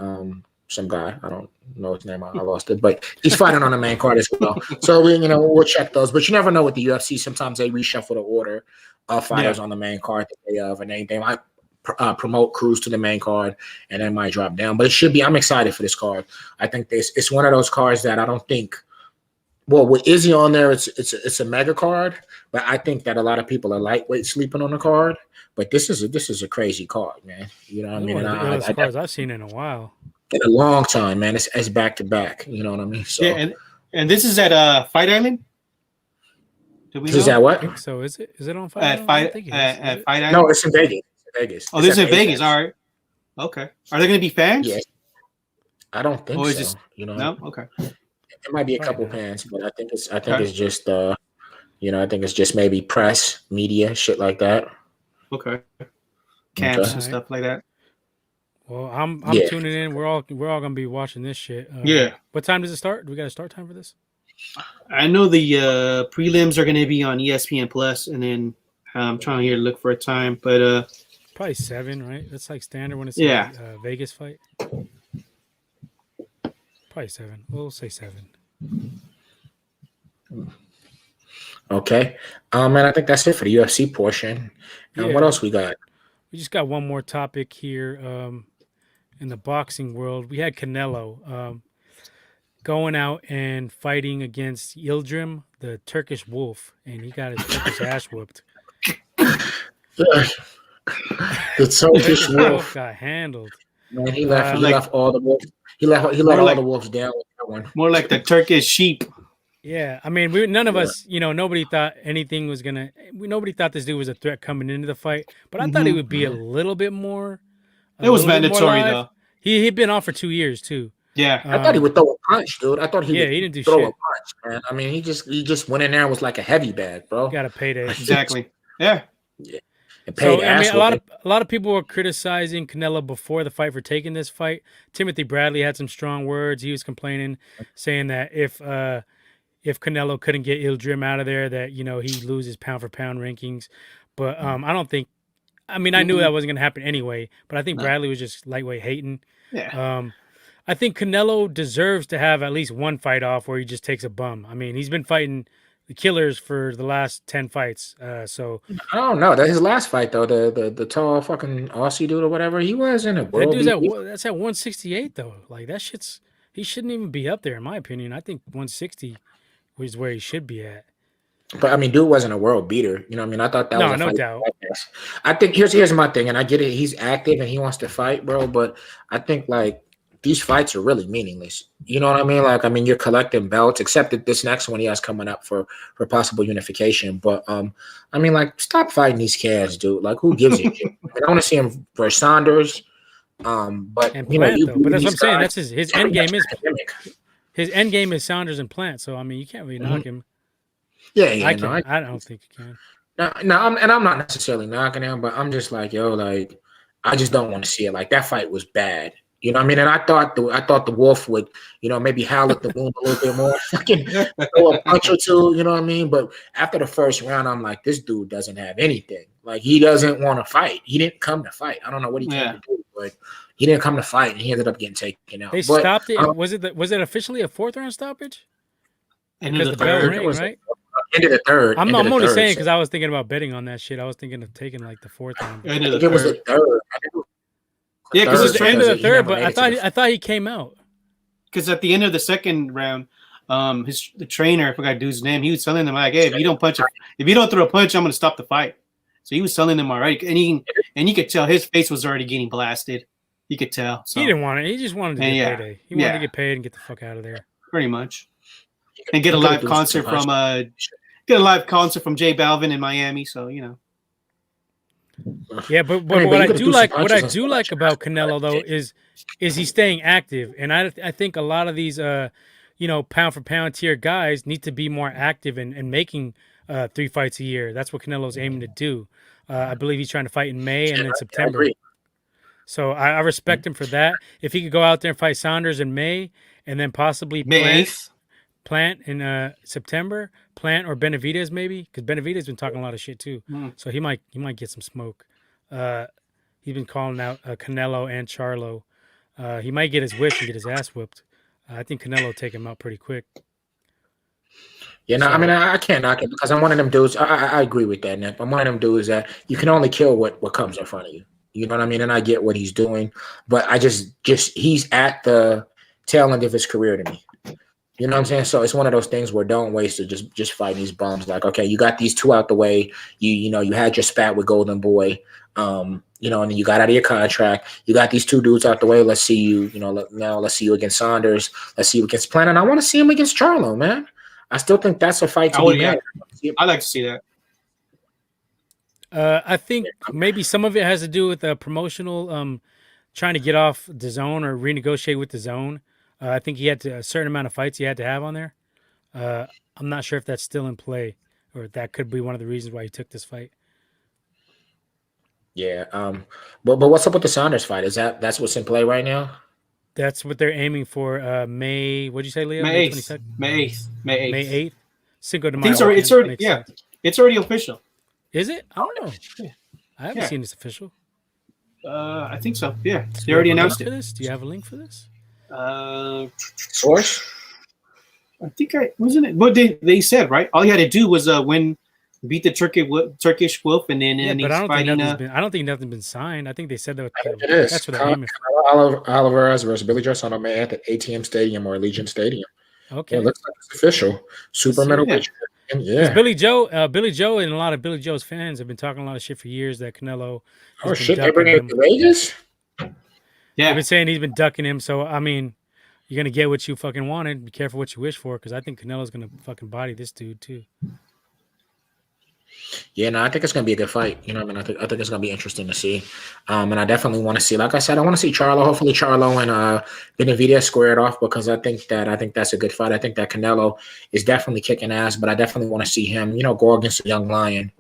B: some guy. I don't know his name. I lost it, but he's fighting on the main card as well. So we'll check those. But you never know with the UFC. Sometimes they reshuffle the order of fighters on the main card that they have, and they might promote crews to the main card, and then might drop down. But it should be. I'm excited for this card. I think it's one of those cards that I don't think. Well, with Izzy on there, it's a mega card, but I think that a lot of people are lightweight sleeping on the card. But this is a crazy card, man. You know what I mean?
A: One of the cards I've seen in a while.
B: In a long time, man. It's back to back. You know what I mean? So
C: and this is at Fight Island.
B: Is that what?
A: I think so is it on Fight
C: Island? At Fight Island?
B: No, it's in Vegas.
C: Oh, this is in Vegas. All right. Okay. Are there going to be fans?
B: Yes. I don't think so.
C: Just, no. Okay.
B: There might be a couple fans, but I think it's just I think it's just maybe press, media, shit like that.
C: Okay. Camps and stuff like that.
A: Well, I'm tuning in. We're all gonna be watching this shit. What time does it start? Do we got a start time for this?
C: I know the prelims are gonna be on ESPN Plus, and then I'm trying to look for a time, but
A: probably 7, right? That's like standard when it's a Vegas fight. Probably 7. We'll say 7.
B: Okay. And I think that's it for the UFC portion. And what else we got?
A: We just got one more topic here in the boxing world. We had Canelo going out and fighting against Yildirim, the Turkish wolf, and he got his Turkish ass whooped.
B: The Turkish wolf
A: got handled.
B: Man, he left all the wolves. He let all the wolves down with that one.
C: More like the Turkish sheep.
A: Yeah, I mean, none of us, nobody thought anything was gonna. Nobody thought this dude was a threat coming into the fight, but I thought he would be a little bit more.
C: It was mandatory though.
A: He'd been off for 2 years too.
C: Yeah,
B: I thought he would throw a punch, dude. I thought he
A: didn't do
B: throw
A: shit.
B: a punch, man. I mean, he just went in there and was like a heavy bag, bro.
A: Got a payday.
C: Exactly. Yeah.
A: So I mean, a lot of people were criticizing Canelo before the fight for taking this fight. Timothy Bradley had some strong words. He was complaining, saying that if Canelo couldn't get Yildirim out of there, that he'd lose his pound for pound rankings. But I don't think. I mean, I knew that wasn't going to happen anyway. But I think Bradley was just lightweight hating.
C: Yeah.
A: I think Canelo deserves to have at least one fight off where he just takes a bum. I mean, he's been fighting the killers for the last 10 fights. So
B: I don't know. That's his last fight though. The tall fucking Aussie dude or whatever. He was in a world.
A: That's at 168 though. Like that shit's. He shouldn't even be up there in my opinion. I think 160 is where he should be at.
B: But I mean, dude wasn't a world beater. You know what I mean? I thought that was
A: No,
B: a
A: no
B: fight.
A: doubt.
B: I think here's my thing, and I get it. He's active and he wants to fight, bro. But I think like these fights are really meaningless. You know what I mean? Like, I mean, you're collecting belts, except that this next one he has coming up for possible unification. But I mean, like, stop fighting these cats, dude. Like, who gives a shit? I mean, I want to see him for Saunders. But
A: And
B: you know,
A: Plant
B: you
A: though, but that's what I'm
B: these
A: saying.
B: guys,
A: That's his end game is
B: academic.
A: his end game is Saunders and Plant. So I mean, you can't really knock him.
B: Yeah,
A: I
B: no,
A: can. I don't think you can.
B: no, I'm not necessarily knocking him, but I'm just like, yo, like, I just don't want to see it. Like that fight was bad. You know what I mean? And I thought the Wolf would, you know, maybe howl at the wound a little bit more, fucking throw a punch or two, you know what I mean? But after the first round, I'm like, this dude doesn't have anything. Like he doesn't want to fight. He didn't come to fight. I don't know what he came to do, but he didn't come to fight, and he ended up getting taken out.
A: They
B: but,
A: stopped it. Was it officially a 4th round stoppage?
C: End
A: Because
C: of
A: the
C: the
A: bell
C: third.
A: rang, right?
B: End of the third.
A: I'm
B: end of the
A: only
B: third,
A: saying
B: so-
A: because I was thinking about betting on that shit. I was thinking of taking like the 4th round.
C: End
B: I
C: of
B: think
C: the
B: it was the
C: third.
B: third. I think it was the
C: Yeah, 'cause
B: third
C: it's
A: the end of the
B: he
A: third,
B: never
A: but
B: made it to the
A: I thought he came out.
C: Because at the end of the second round, the trainer, I forgot dude's name, he was telling them like, "Hey, if you don't throw a punch, I'm gonna stop the fight." So he was telling them already, and you could tell his face was already getting blasted. You could tell. So
A: He didn't want it. He just wanted to get
C: Yeah.
A: payday. He wanted to
C: Yeah.
A: get paid and get the fuck out of there.
C: pretty much, and get a
B: He could've
C: live
B: threw
C: concert
B: some punches.
C: from J Balvin in Miami. So you know,
A: Yeah, but
B: I mean,
A: what
B: you
A: I
B: could've
A: do
B: threw some
A: like
B: punches and stuff like
A: about
B: that.
A: Canelo though is he's staying active, and I think a lot of these pound for pound tier guys need to be more active and making 3 fights a year. That's what Canelo's aiming to do. I believe he's trying to fight in May and then
B: I
A: September.
B: agree.
A: So I respect him for that. If he could go out there and fight Saunders in May and then possibly
C: May 8th.
A: Plant in September, Plant or Benavidez maybe, because Benavidez been talking a lot of shit too. So he might get some smoke. He's been calling out Canelo and Charlo. He might get his wish and get his ass whooped. I think Canelo will take him out pretty quick.
B: Yeah, no, I mean, I can't knock it because I'm one of them dudes. I agree with that, Nip. I'm one of them dudes that you can only kill what comes in front of you. You know what I mean? And I get what he's doing, but I just he's at the tail end of his career to me. You know what I'm saying? So it's one of those things where don't waste it. Just fighting these bums. Like, okay, you got these two out the way. You know, you had your spat with Golden Boy. You know, and then you got out of your contract. You got these two dudes out the way. Let's see you. You know, now let's see you against Saunders. Let's see you against Plant. And I want to see him against Charlo, man. I still think that's a fight to be made.
C: I'd like to see that.
A: I think maybe some of it has to do with promotional, trying to get off the zone or renegotiate with the zone. I think he had a certain amount of fights he had to have on there. I'm not sure if that's still in play or that could be one of the reasons why he took this fight.
B: Yeah. But what's up with the Saunders fight? That's what's in play right now?
A: That's what they're aiming for. May. What'd you say, Leo?
C: May 8th.
A: 22nd?
C: May 8th. May 8th.
A: May 8th. Cinco de
C: I
A: Mayo.
C: think it's already
A: Makes
C: yeah.
A: sense.
C: It's already official.
A: Is it? I don't know.
C: Yeah.
A: I haven't
C: Yeah.
A: seen this official.
C: I think so. Yeah,
A: Do
C: they
A: you
C: already
A: have a
C: announced
A: link for
C: it.
A: this? Do you have a link for this?
B: Source?
C: I think I wasn't it. But they said right. All he had to do was beat the Turkish Wolf, and then
A: Yeah,
C: and
A: but
C: he's fighting.
A: I don't think nothing's been signed. I think they said that.
B: It is.
A: That's what they're aiming for.
B: Canelo Alvarez versus Billy Joe Soto May at the ATM Stadium or Allegiant Stadium.
A: Okay.
B: Yeah, it looks like it's official. Super
A: see.
B: middleweight. Yeah.
A: Billy Joe, and a lot of Billy Joe's fans have been talking a lot of shit for years that Canelo. has
B: Oh
A: been
B: shit! They
A: ducking
B: bring it
A: him.
B: to Vegas.
A: They've
C: Yeah,
A: been saying he's been ducking him. So I mean, you're gonna get what you fucking wanted. Be careful what you wish for, because I think Canelo's gonna fucking body this dude too.
B: Yeah, no, I think it's gonna be a good fight. You know what I mean? I think it's gonna be interesting to see. And I definitely want to see, like I said, I want to see Charlo. Hopefully Charlo and Benavidez square it off, because I think that's a good fight. I think that Canelo is definitely kicking ass, but I definitely want to see him, go against a young lion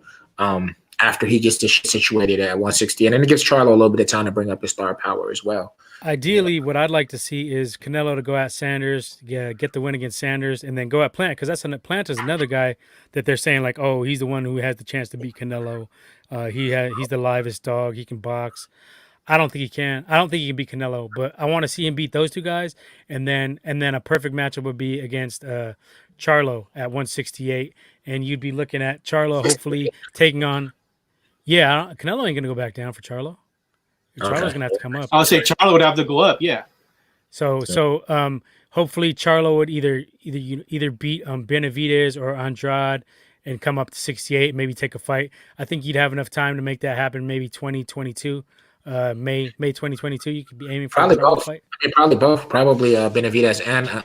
B: after he gets this shit situated at 160. And then it gives Charlo a little bit of time to bring up his star power as well.
A: Ideally, what I'd like to see is Canelo to go at Sanders, get the win against Sanders, and then go at Plant, because Plant is another guy that they're saying like, oh, he's the one who has the chance to beat Canelo. He's the livest dog. He can box. I don't think he can. I don't think he can beat Canelo, but I want to see him beat those two guys, and then a perfect matchup would be against Charlo at 168, and you'd be looking at Charlo hopefully taking on. Yeah, Canelo ain't gonna go back down for Charlo. Charlo's gonna have to come up.
C: I'll say Charlo would have to go up. Yeah,
A: So hopefully Charlo would either beat Benavidez or Andrade, and come up to 68, maybe take a fight. I think you'd have enough time to make that happen. Maybe 2022, May 2022. You could be aiming for
B: Probably
A: a Charlo
B: both.
A: fight.
B: I mean, probably both. Probably Benavidez and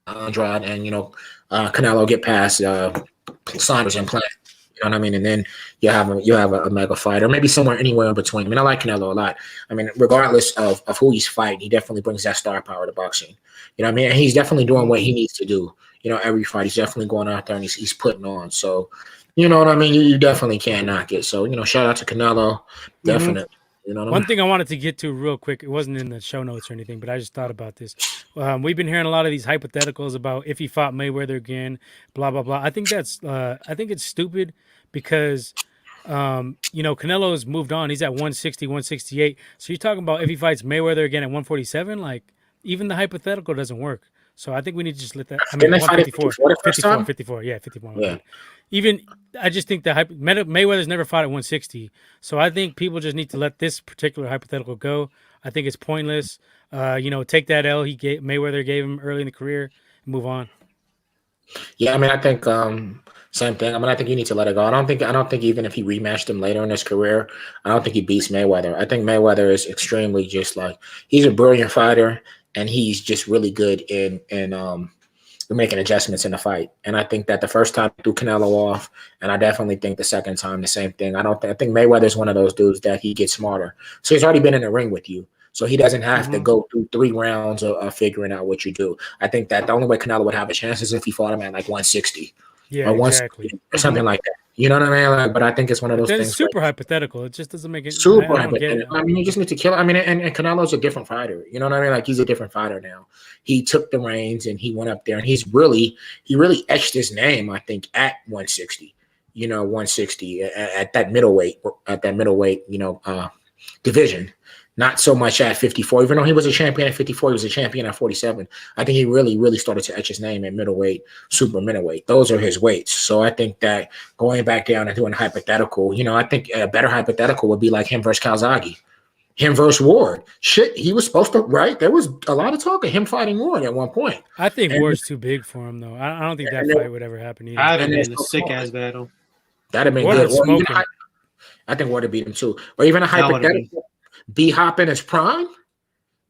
B: Andrade, and Canelo get past Saunders and Plant. You know what I mean? And then you have a mega fight, or maybe somewhere anywhere in between. I mean, I like Canelo a lot. I mean, regardless of who he's fighting, he definitely brings that star power to boxing. You know what I mean? And he's definitely doing what he needs to do. Every fight he's definitely going out there and he's putting on. So, you know what I mean? You definitely can't knock it. So, shout out to Canelo, definitely. You know what I mean?
A: One thing I wanted to get to real quick, it wasn't in the show notes or anything, but I just thought about this. We've been hearing a lot of these hypotheticals about if he fought Mayweather again, blah blah blah. I think it's stupid because Canelo's moved on. He's at 160, 168. So you're talking about if he fights Mayweather again at 147, like even the hypothetical doesn't work. So I think we need to just let that. I mean,
B: Didn't they fight at 54 the first time?
A: 54. Yeah, 51.
B: Yeah.
A: Even I just think that Mayweather's never fought at 160. So I think people just need to let this particular hypothetical go. I think it's pointless. Take that L Mayweather gave him early in the career and move on.
B: Yeah, I mean, I think same thing. I mean, I think you need to let it go. I don't think even if he rematched him later in his career, I don't think he beats Mayweather. I think Mayweather is extremely just like he's a brilliant fighter and he's just really good in making adjustments in the fight. And I think that the first time he threw Canelo off, and I definitely think the second time the same thing. I think Mayweather's one of those dudes that he gets smarter. So he's already been in the ring with you. So he doesn't have to go through 3 rounds of figuring out what you do. I think that the only way Canelo would have a chance is if he fought him at like 160.
A: Yeah,
B: or
A: exactly.
B: Or something like that. You know what I mean? Like, but I think it's one of those things.
A: It's super hypothetical. It just doesn't make it
B: super hypothetical. I mean, you just need to kill. I mean, and Canelo's a different fighter. You know what I mean? Like he's a different fighter now. He took the reins and he went up there and he really etched his name, I think, at 160. 160 at that middleweight division. Not so much at 54, even though he was a champion at 54, he was a champion at 47. I think he really, really started to etch his name at middleweight, super middleweight. Those are his weights. So I think that going back down and doing a hypothetical, I think a better hypothetical would be like him versus Calzaghe, him versus Ward. Shit, he was supposed to, right? There was a lot of talk of him fighting Ward at one point.
A: I think Ward's too big for him, though. I don't think that fight would ever happen either.
C: I'd have been a sick-ass battle.
B: That'd have been good. I think Ward would beat him too. Or even a hypothetical. B-Hop in his prime.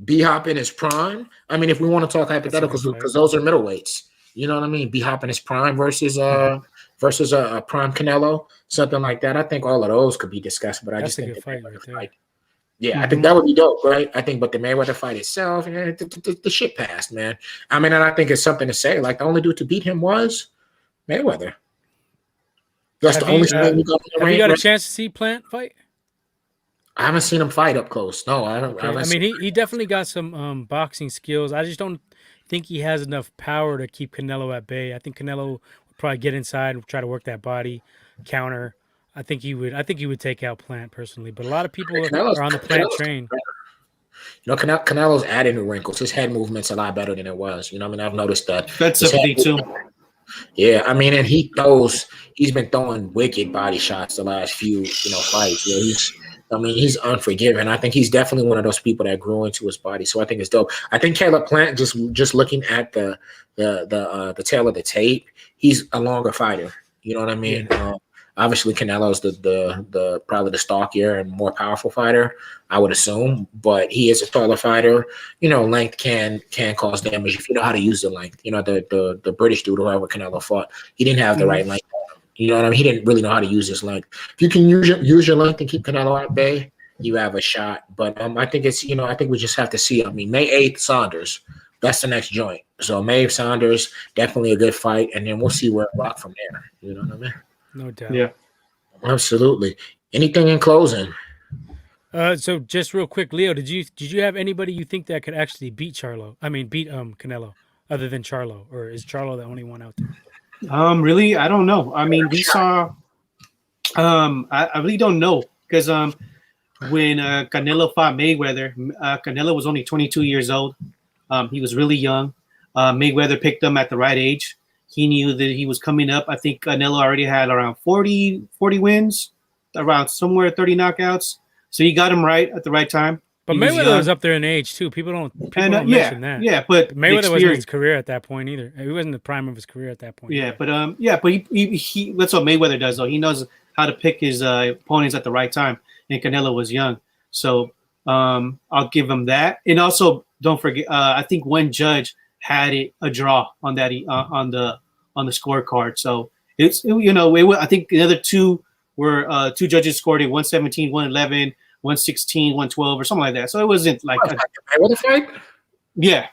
B: I mean, if we want to talk hypotheticals, because those are middleweights. You know what I mean? B-Hop in his prime versus a prime Canelo, something like that. I think all of those could be discussed, but I just think
A: fight right there.
B: Yeah, I think that would be dope, right? I think, but the Mayweather fight itself, the shit passed, man. I mean, and I think it's something to say. Like the only dude to beat him was Mayweather. That's the only thing we got.
A: Have you got a chance to see Plant fight?
B: I haven't seen him fight up close. No, I don't.
A: Okay. I mean, he definitely got some boxing skills. I just don't think he has enough power to keep Canelo at bay. I think Canelo would probably get inside and try to work that body, counter. I think he would take out Plant personally. But a lot of people are on the Plant train.
B: Canelo's adding new wrinkles. His head movement's a lot better than it was. I mean, I've noticed that.
C: That's something too.
B: Yeah, I mean, and he's been throwing wicked body shots the last few, fights. He's unforgiving. I think he's definitely one of those people that grew into his body. So I think it's dope. I think Caleb Plant, just looking at the tail of the tape, he's a longer fighter. You know what I mean? Obviously, Canelo's the probably the stalkier and more powerful fighter, I would assume. But he is a taller fighter. Length can cause damage if you know how to use the length. The British dude, whoever Canelo fought, he didn't have the right length. You know what I mean? He didn't really know how to use his length. If you can use your length and keep Canelo at bay, you have a shot. But I think it's I think we just have to see. I mean, May 8th, Saunders. That's the next joint. So May 8th, Saunders, definitely a good fight, and then we'll see where it rock from there. You know what I mean?
A: No doubt.
C: Yeah.
B: Absolutely. Anything in closing?
A: So just real quick, Leo, did you have anybody you think that could actually beat Canelo, other than Charlo, or is Charlo the only one out there?
C: Really, I don't know. I mean, we saw. I really don't know because when Canelo fought Mayweather, Canelo was only 22 years old. He was really young. Mayweather picked him at the right age. He knew that he was coming up. I think Canelo already had around 40 wins, around somewhere 30 knockouts. So he got him right at the right time.
A: But
C: He was
A: Mayweather
C: young.
A: was up there in age too. People don't
C: Yeah,
A: mention that.
C: yeah, but
A: Mayweather
C: the
A: wasn't in his
C: experience.
A: career at that point either. He wasn't in the prime of his career at that point.
C: Yeah, but he that's what Mayweather does though. He knows how to pick his opponents at the right time. And Canelo was young, so I'll give him that. And also, don't forget, I think one judge had a draw on that on the scorecard. So it's I think the other two were two judges scored it 117, 111, 116, 112, or something like that. So it wasn't like
B: Mayweather fight.
C: Yeah.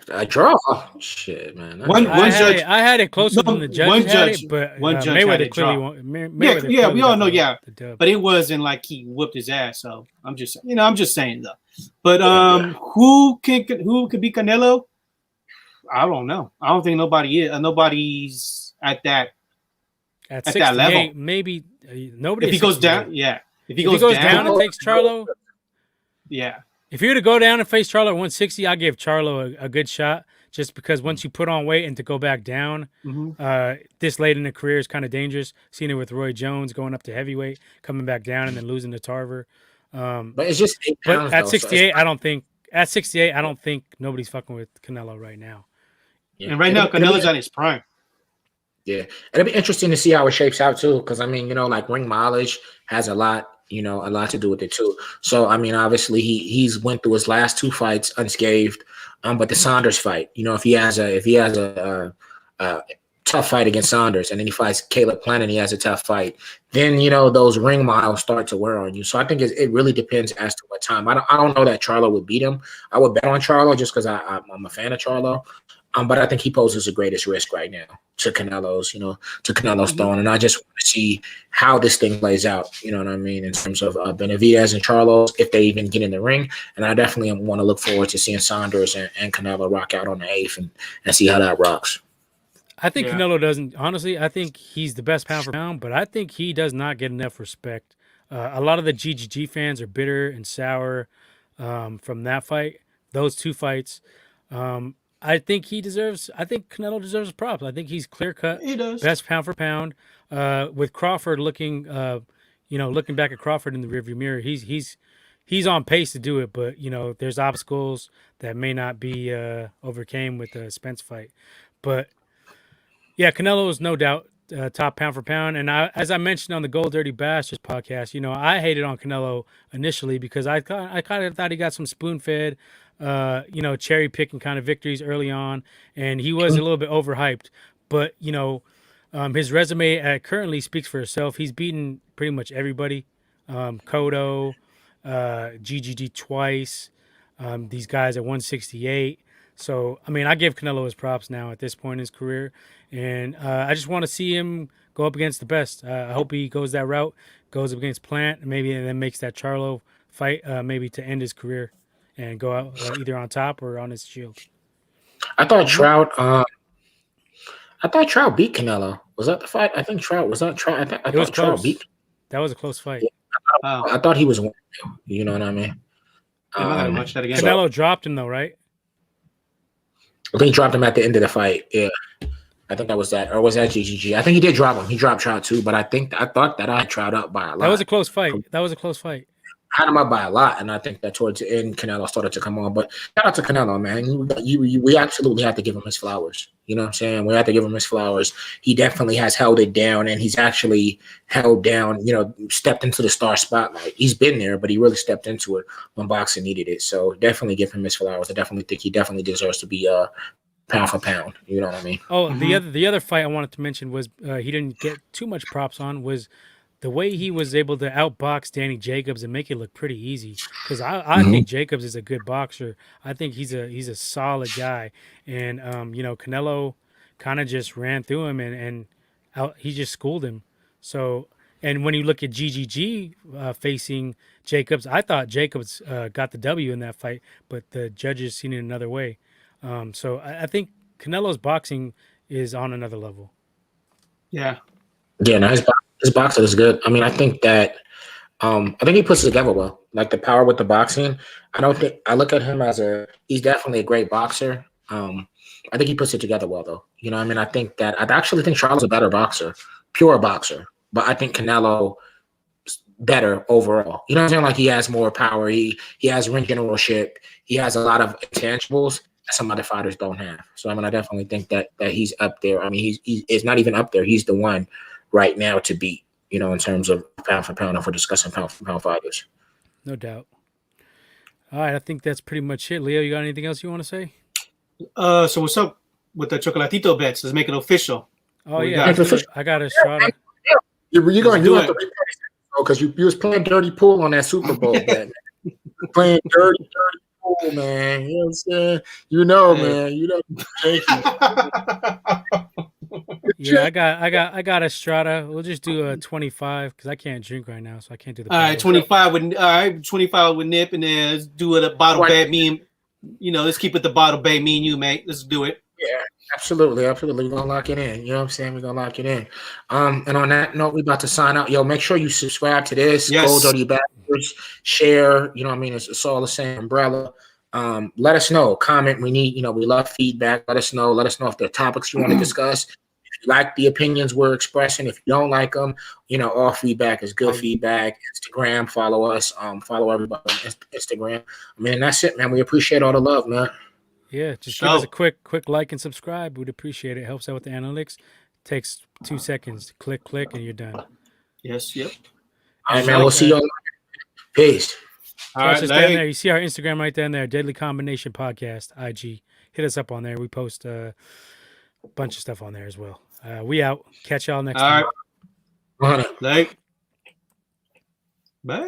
B: A draw. Shit, man.
A: I had it closer than the judge had it, but
C: one judge
A: Mayweather
C: had it
A: clearly
C: draw.
A: won. Mayweather
C: Yeah, we all know.
A: the dub.
C: But it wasn't like he whooped his ass. So I'm just saying though. But who could beat Canelo? I don't know. I don't think nobody's at that that level.
A: Maybe nobody.
C: If he goes down, yeah. If he goes
A: down and takes Charlo,
C: yeah.
A: If you were to go down and face Charlo at 160, I'll give Charlo a good shot. Just because once you put on weight and to go back down, this late in the career is kind of dangerous. Seen it with Roy Jones going up to heavyweight, coming back down, and then losing to Tarver.
B: But it's just 8 pounds.
A: But at 68, I don't think. At 68, I don't think nobody's fucking with Canelo right now.
C: Yeah. And right now, Canelo's on his prime.
B: Yeah, it'll be interesting to see how it shapes out too, because I mean, like ring mileage has a lot to do with it too. So I mean, obviously he's went through his last 2 fights unscathed. But the Saunders fight, if he has a tough fight against Saunders, and then he fights Caleb Plant and he has a tough fight, then those ring miles start to wear on you. So I think it really depends as to what time. I don't know that Charlo would beat him. I would bet on Charlo just because I'm a fan of Charlo. But I think he poses the greatest risk right now to Canelo's, throne. And I just want to see how this thing plays out, you know what I mean, in terms of Benavidez and Charlo, if they even get in the ring. And I definitely want to look forward to seeing Saunders and Canelo rock out on the 8th and see how that rocks.
A: I think Canelo doesn't, honestly, I think he's the best pound for pound, but I think he does not get enough respect. A lot of the GGG fans are bitter and sour from that fight, those 2 fights. I think Canelo deserves props. I think he's clear cut.
C: He does.
A: Best pound for pound. With Crawford looking back at Crawford in the rearview mirror, he's on pace to do it, but there's obstacles that may not be overcame with the Spence fight. But yeah, Canelo is no doubt top pound for pound. And as I mentioned on the Gold Dirty Bastards podcast, I hated on Canelo initially because I kind of thought he got some spoon fed. Cherry picking kind of victories early on, and he was a little bit overhyped. But his resume currently speaks for itself. He's beaten pretty much everybody. Cotto, GGG twice. These guys at 168. So I mean, I give Canelo his props now at this point in his career, and I just want to see him go up against the best. I hope he goes that route, goes up against Plant, maybe, and then makes that Charlo fight, maybe to end his career and go out either on top or on his shield.
B: I thought Trout beat Canelo. Was that the fight? I think Trout was that Trout. I thought Trout beat.
A: That was a close fight.
B: Yeah, I thought he was winning. You know what I mean?
C: I'm not gonna watch that again.
A: Canelo dropped him though, right?
B: I think he dropped him at the end of the fight. Yeah, I think that was that, or was that GGG? I think he did drop him. He dropped Trout too, but I thought that I had Trout up by a lot.
A: That was a close fight.
B: Had him up by a lot, and I think that towards the end, Canelo started to come on. But shout out to Canelo, man. We absolutely have to give him his flowers. You know what I'm saying? We have to give him his flowers. He definitely has held it down, and he's actually held down, stepped into the star spotlight. He's been there, but he really stepped into it when boxing needed it. So definitely give him his flowers. I definitely think he definitely deserves to be pound for pound. You know what I mean?
A: Oh, the other fight I wanted to mention was he didn't get too much props on was the way he was able to outbox Danny Jacobs and make it look pretty easy, because I think Jacobs is a good boxer. I think he's a solid guy, and Canelo kind of just ran through him and he just schooled him. So, and when you look at GGG facing Jacobs, I thought Jacobs got the W in that fight, but the judges seen it another way. So I think Canelo's boxing is on another level.
C: Yeah.
B: Yeah, no, his boxing is good. I mean, I think that I think he puts it together well. Like the power with the boxing. I look at him as he's definitely a great boxer. I think he puts it together well though. You know what I mean? I actually think Charlo's a better boxer, pure boxer. But I think Canelo better overall. You know what I'm saying? Like he has more power. He has ring generalship. He has a lot of intangibles that some other fighters don't have. So I definitely think that he's up there. I mean, he's not even up there. He's the one right now to beat. You know, in terms of pound for pound, if we're discussing pound for pound fighters.
A: No doubt. All right, I think that's pretty much it. Leo, you got anything else you want to say?
C: So what's up with the Chocolatito bets? Let's make it official.
A: Oh yeah, I got Estrada.
B: You're going to have to replay because you was playing dirty pool on that Super Bowl bet. Playing dirty pool, man. You know what I'm saying? Man. Thank you.
A: Yeah, I got Estrada. We'll just do a 25 because I can't drink right now, so I can't do the.
C: All right, 25 with Nip, and then let's do it a bottle bet. Let's keep it the bottle bet. Me and you, mate. Let's do it.
B: Yeah, absolutely. We're gonna lock it in. You know what I'm saying? We're gonna lock it in. And on that note, we're about to sign out. Yo, make sure you subscribe to this.
C: Yes.
B: Go Dirty Bastards, share. You know what I mean? It's all the same umbrella. Let us know. Comment. We need, we love feedback. Let us know. Let us know if there are topics you want to discuss. If you like the opinions we're expressing, if you don't like them, all feedback is good feedback. Instagram, follow us. Follow everybody on Instagram. That's it, man. We appreciate all the love, man.
A: Yeah, just give us a quick like and subscribe. We'd appreciate it. It helps out with the analytics. Takes 2 seconds. Click, and you're done.
C: Yes, yep.
B: All right, man. We'll see y'all. Peace.
A: All right, down there. You see our Instagram right down there, Deadly Combination Podcast, IG. Hit us up on there. We post a bunch of stuff on there as well. We out. Catch y'all next time.
C: All right. Bye.